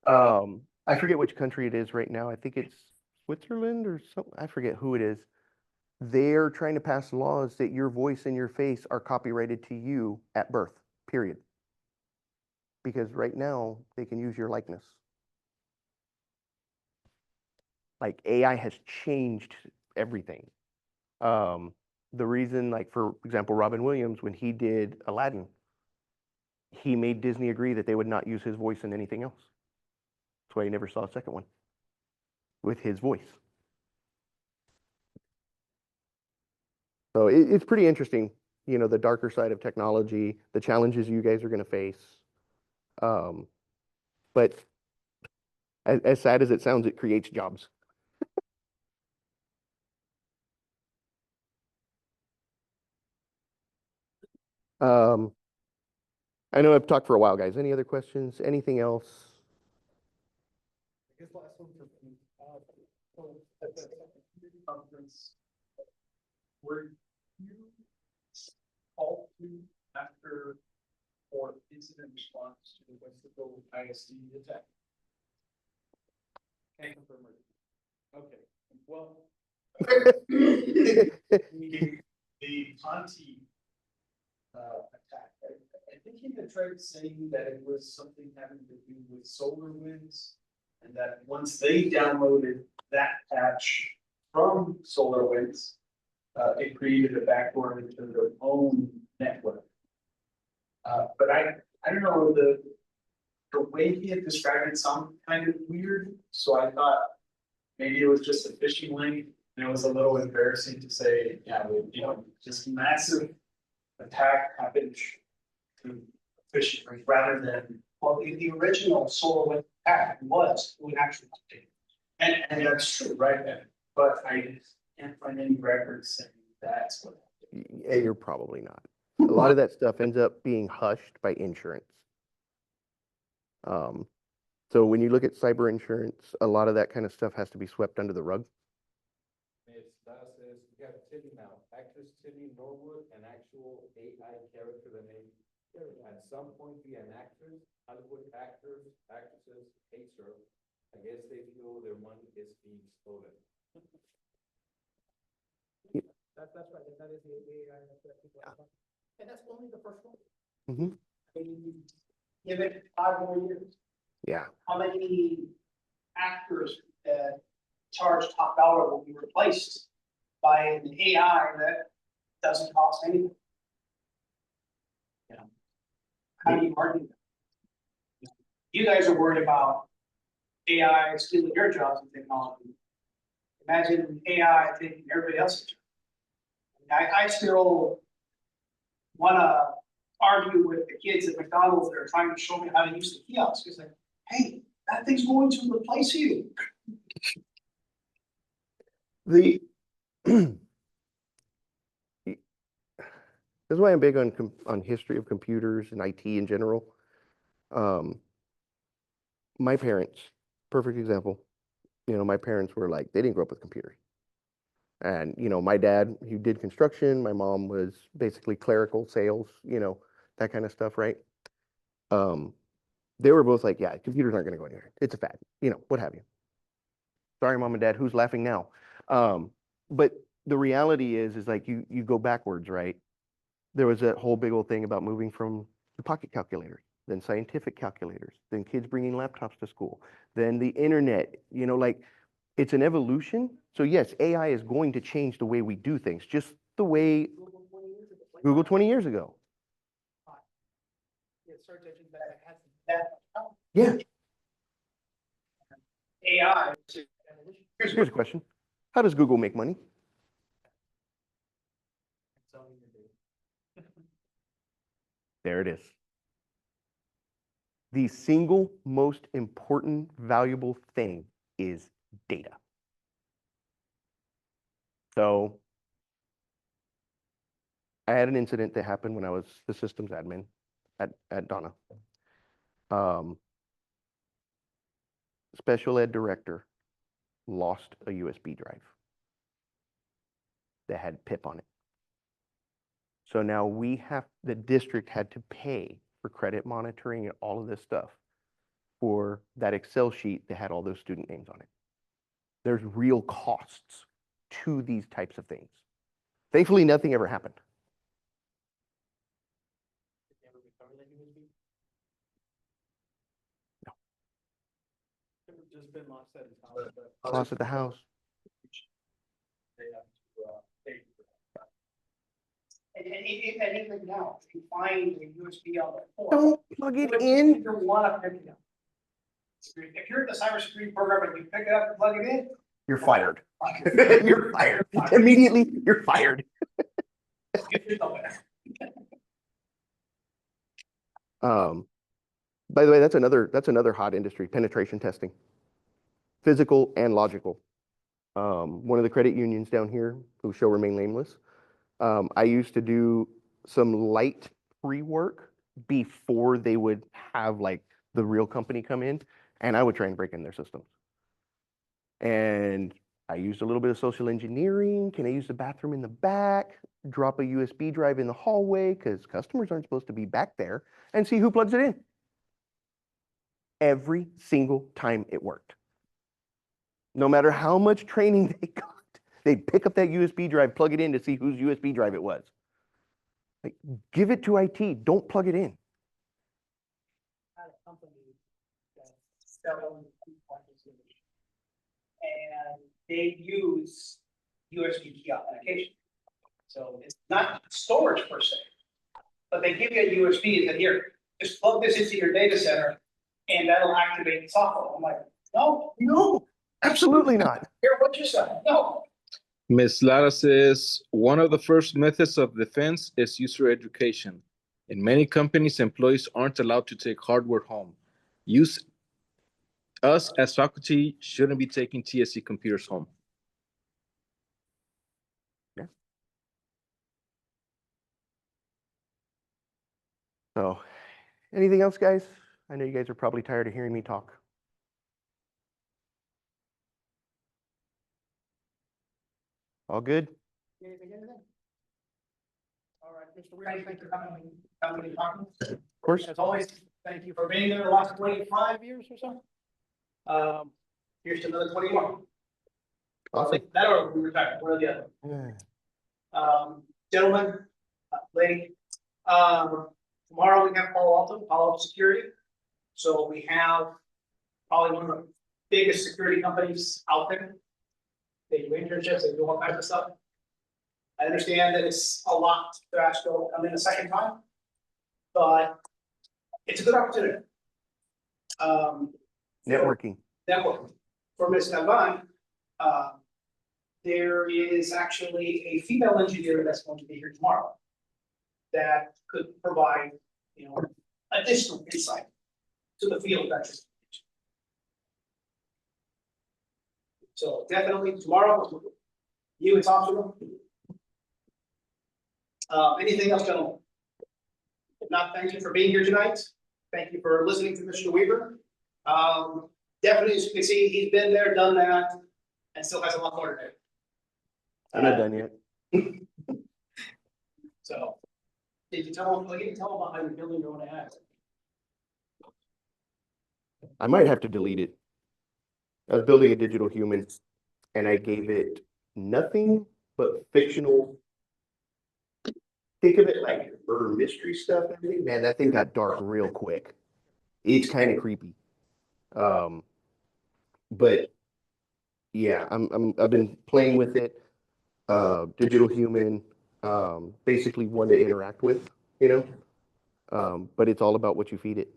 I forget which country it is right now. I think it's Switzerland or something. I forget who it is. They're trying to pass laws that your voice and your face are copyrighted to you at birth, period. Because right now they can use your likeness. Like AI has changed everything. The reason, like for example, Robin Williams, when he did Aladdin, he made Disney agree that they would not use his voice in anything else. That's why you never saw a second one with his voice. So it's pretty interesting, the darker side of technology, the challenges you guys are going to face. But as sad as it sounds, it creates jobs. I know I've talked for a while, guys. Any other questions? Anything else? I guess last one for me, so at the community conference, were you called to after or incident response to the Westville ISD attack? Can't confirm or. Okay, well. The Ponte attack, I think he had tried saying that it was something having to do with solar winds. And that once they downloaded that patch from SolarWinds, it created a backdoor into their own network. But I don't know, the way he had described it sounded kind of weird, so I thought maybe it was just a phishing link, and it was a little embarrassing to say, yeah, just massive attack happened through phishing, rather than. Well, the original SolarWinds attack was an actual update. And that's true, right? But I can't find any records saying that's what. Yeah, you're probably not. A lot of that stuff ends up being hushed by insurance. So when you look at cyber insurance, a lot of that kind of stuff has to be swept under the rug. Miss Dara says, we have Tilly now, actress Tilly Norwood, an actual AI character that may at some point be an actress. Hollywood actors, actresses hate her. I guess they feel their money is being stolen. That's right, that is the AI that people are talking. And that's only the first one. Mhm. I mean, give it 5 more years. Yeah. How many actors that charge top dollar will be replaced by an AI that doesn't cost anything? Yeah. How do you argue that? You guys are worried about AI stealing your jobs in technology. Imagine AI taking everybody else's job. I still wanna argue with the kids at McDonald's that are trying to show me how to use the kiosk. It's like, hey, that thing's going to replace you. The That's why I'm big on history of computers and IT in general. My parents, perfect example. My parents were like, they didn't grow up with computers. And, my dad, he did construction. My mom was basically clerical sales, that kind of stuff, right? They were both like, yeah, computers aren't going to go anywhere. It's a fad, what have you. Sorry, mom and dad, who's laughing now? But the reality is like you go backwards, right? There was that whole big old thing about moving from the pocket calculator, then scientific calculators, then kids bringing laptops to school, then the internet, like it's an evolution. So yes, AI is going to change the way we do things, just the way Google 20 years ago. Search engine that has that. Yeah. AI. Here's a question. How does Google make money? There it is. The single most important, valuable thing is data. So I had an incident that happened when I was the systems admin at Donna. Special ed director lost a USB drive that had PIP on it. So now the district had to pay for credit monitoring and all of this stuff for that Excel sheet that had all those student names on it. There's real costs to these types of things. Thankfully, nothing ever happened. Just been lost at his house, but Lost at the house. they have to, pay for that. And even now, if you find a USB on the floor. Don't plug it you in. don't wanna pick it up. If you're in the cybersecurity program and you pick it up and plug it in. You're fired. You're fired. Immediately, you're fired. Get yourself in. By the way, that's another hot industry, penetration testing. Physical and logical. One of the credit unions down here, who shall remain nameless, I used to do some light pre-work before they would have like the real company come in, and I would try and break in their systems. And I used a little bit of social engineering. Can I use the bathroom in the back? Drop a USB drive in the hallway, because customers aren't supposed to be back there, and see who plugs it in. Every single time it worked. No matter how much training they got, they'd pick up that USB drive, plug it in to see whose USB drive it was. Like, give it to IT, don't plug it in. Had a company that sells and they use USB key authentication. So it's not storage per se, but they give you a USB and say, here, just plug this into your data center and that'll activate the software. I'm like, no, Absolutely not. here, what you said, no. Ms. Lara says, one of the first methods of defense is user education. In many companies, employees aren't allowed to take hardware home. Us as faculty shouldn't be taking TSC computers home. Yeah. So, anything else, guys? I know you guys are probably tired of hearing me talk. All good? Anything? All right, Mr. Weir, thank you for coming to talk. Of course. As always, thank you for being there the last 25 years or so. Here's to another 20 more. Awesome. That or we retire, one or the other. Yeah. Gentlemen, lady, tomorrow we have Palo Alto Security. So we have probably one of the biggest security companies out there. They do internships, they do all kinds of stuff. I understand that it's a lot to ask to come in a second time, but it's a good opportunity. Networking. Network. For Ms. Navan, there is actually a female engineer that's going to be here tomorrow that could provide, additional insight to the field that is. So definitely tomorrow, you and Tom. Anything else, gentlemen? If not, thank you for being here tonight. Thank you for listening to Mr. Weaver. Definitely, as you can see, he's been there, done that, and still has a lot more to do. I'm not done yet. So, did you tell him about how you're building your own ad? I might have to delete it. I was building a digital human, and I gave it nothing but fictional. Think of it like murder mystery stuff. And everything. Man, that thing got dark real quick. It's kind of creepy. But yeah, I've been playing with it. Digital human, basically one to interact with, but it's all about what you feed it.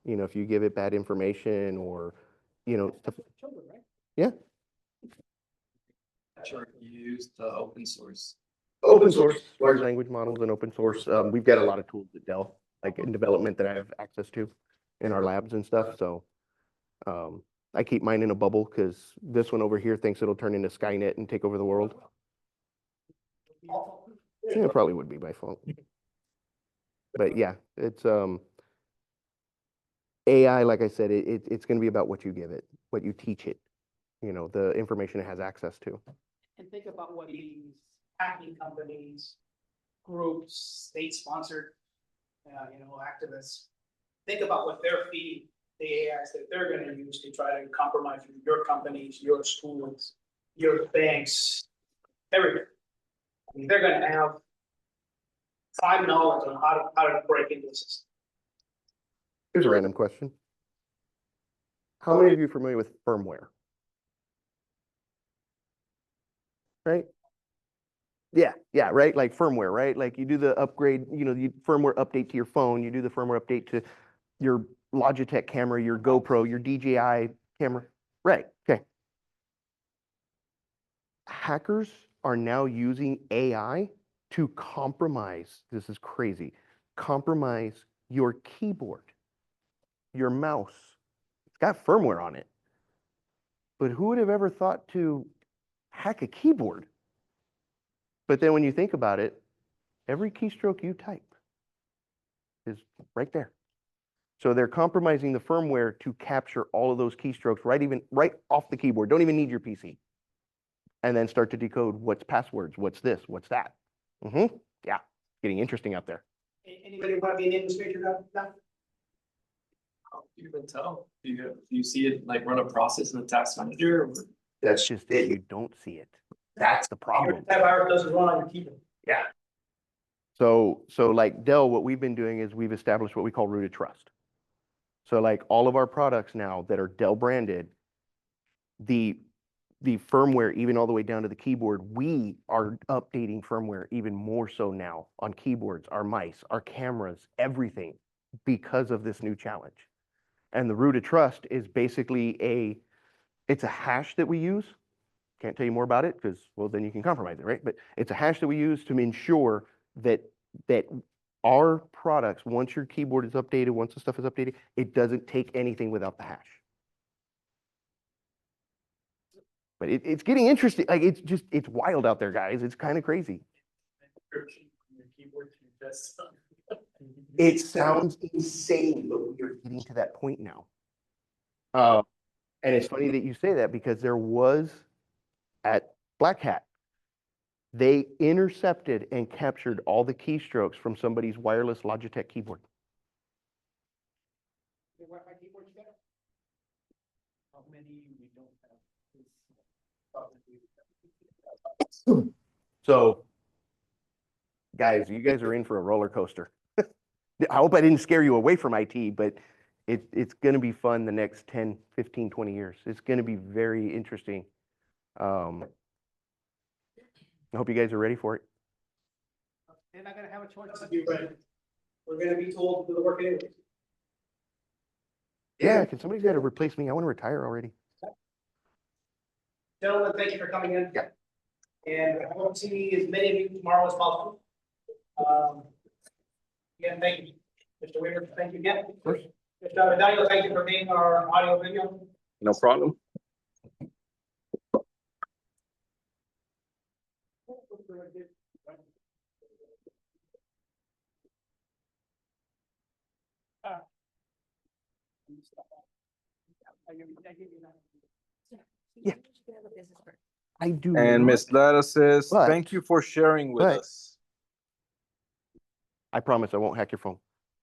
If you give it bad information or, stuff. Children, right? Yeah. Sure, you use the open source. Open source, large language models and open source. We've got a lot of tools at Dell, like in development that I have access to in our labs and stuff. So I keep mine in a bubble because this one over here thinks it'll turn into Skynet and take over the world. Yeah, it probably would be by fault. But yeah, it's AI, like I said, it's going to be about what you give it, what you teach it, the information it has access to. And think about what these hacking companies groups, state-sponsored, activists, think about what they're feeding the AIs that they're gonna use to try to compromise your companies, your schools, your banks, everything. I mean, they're gonna have prime knowledge on how to break into the system. Here's a random question. How many of you are familiar with firmware? Right? Yeah, right? Like firmware, right? Like you do the upgrade, you firmware update to your phone, you do the firmware update to your Logitech camera, your GoPro, your DJI camera. Right, okay. Hackers are now using AI to compromise, this is crazy, compromise your keyboard, your mouse. It's got firmware on it. But who would have ever thought to hack a keyboard? But then when you think about it, every keystroke you type is right there. So they're compromising the firmware to capture all of those keystrokes right off the keyboard. Don't even need your PC. And then start to decode what's passwords, what's this, what's that. Yeah, getting interesting out there. Anybody want to be an administrator now? How do you even tell? Do you see it like run a process in the task manager? Or- That's just it. You don't see it. That's the problem. That virus doesn't run on your keyboard. Yeah. So like Dell, what we've been doing is we've established what we call rooted trust. So like all of our products now that are Dell branded, the firmware, even all the way down to the keyboard, we are updating firmware even more so now on keyboards, our mice, our cameras, everything, because of this new challenge. And the rooted trust is basically it's a hash that we use. Can't tell you more about it because, well, then you can compromise it, right? But it's a hash that we use to ensure that our products, once your keyboard is updated, once the stuff is updated, it doesn't take anything without the hash. But it's getting interesting. Like it's wild out there, guys. It's kind of crazy. Encryption on your keyboard to your desktop. It sounds insane, but we are getting to that point now. And it's funny that you say that because there was at Black Hat, they intercepted and captured all the keystrokes from somebody's wireless Logitech keyboard. How many we don't have? So, guys, you guys are in for a roller coaster. I hope I didn't scare you away from IT, but it's going to be fun the next 10, 15, 20 years. It's going to be very interesting. I hope you guys are ready for it. They're not gonna have a choice to be ready. We're gonna be told to do the work anyway. Yeah, can somebody's got to replace me? I want to retire already. Gentlemen, thank you for coming in. Yeah. And I hope to see as many of you tomorrow as possible. Again, thank you. Mr. Weaver, thank you again. Of course. Mr. Medallo, thank you for being our audio video. No problem. Yeah. I do. And not, Ms. Lara says, but- thank you for sharing with but- us. I promise I won't hack your phone.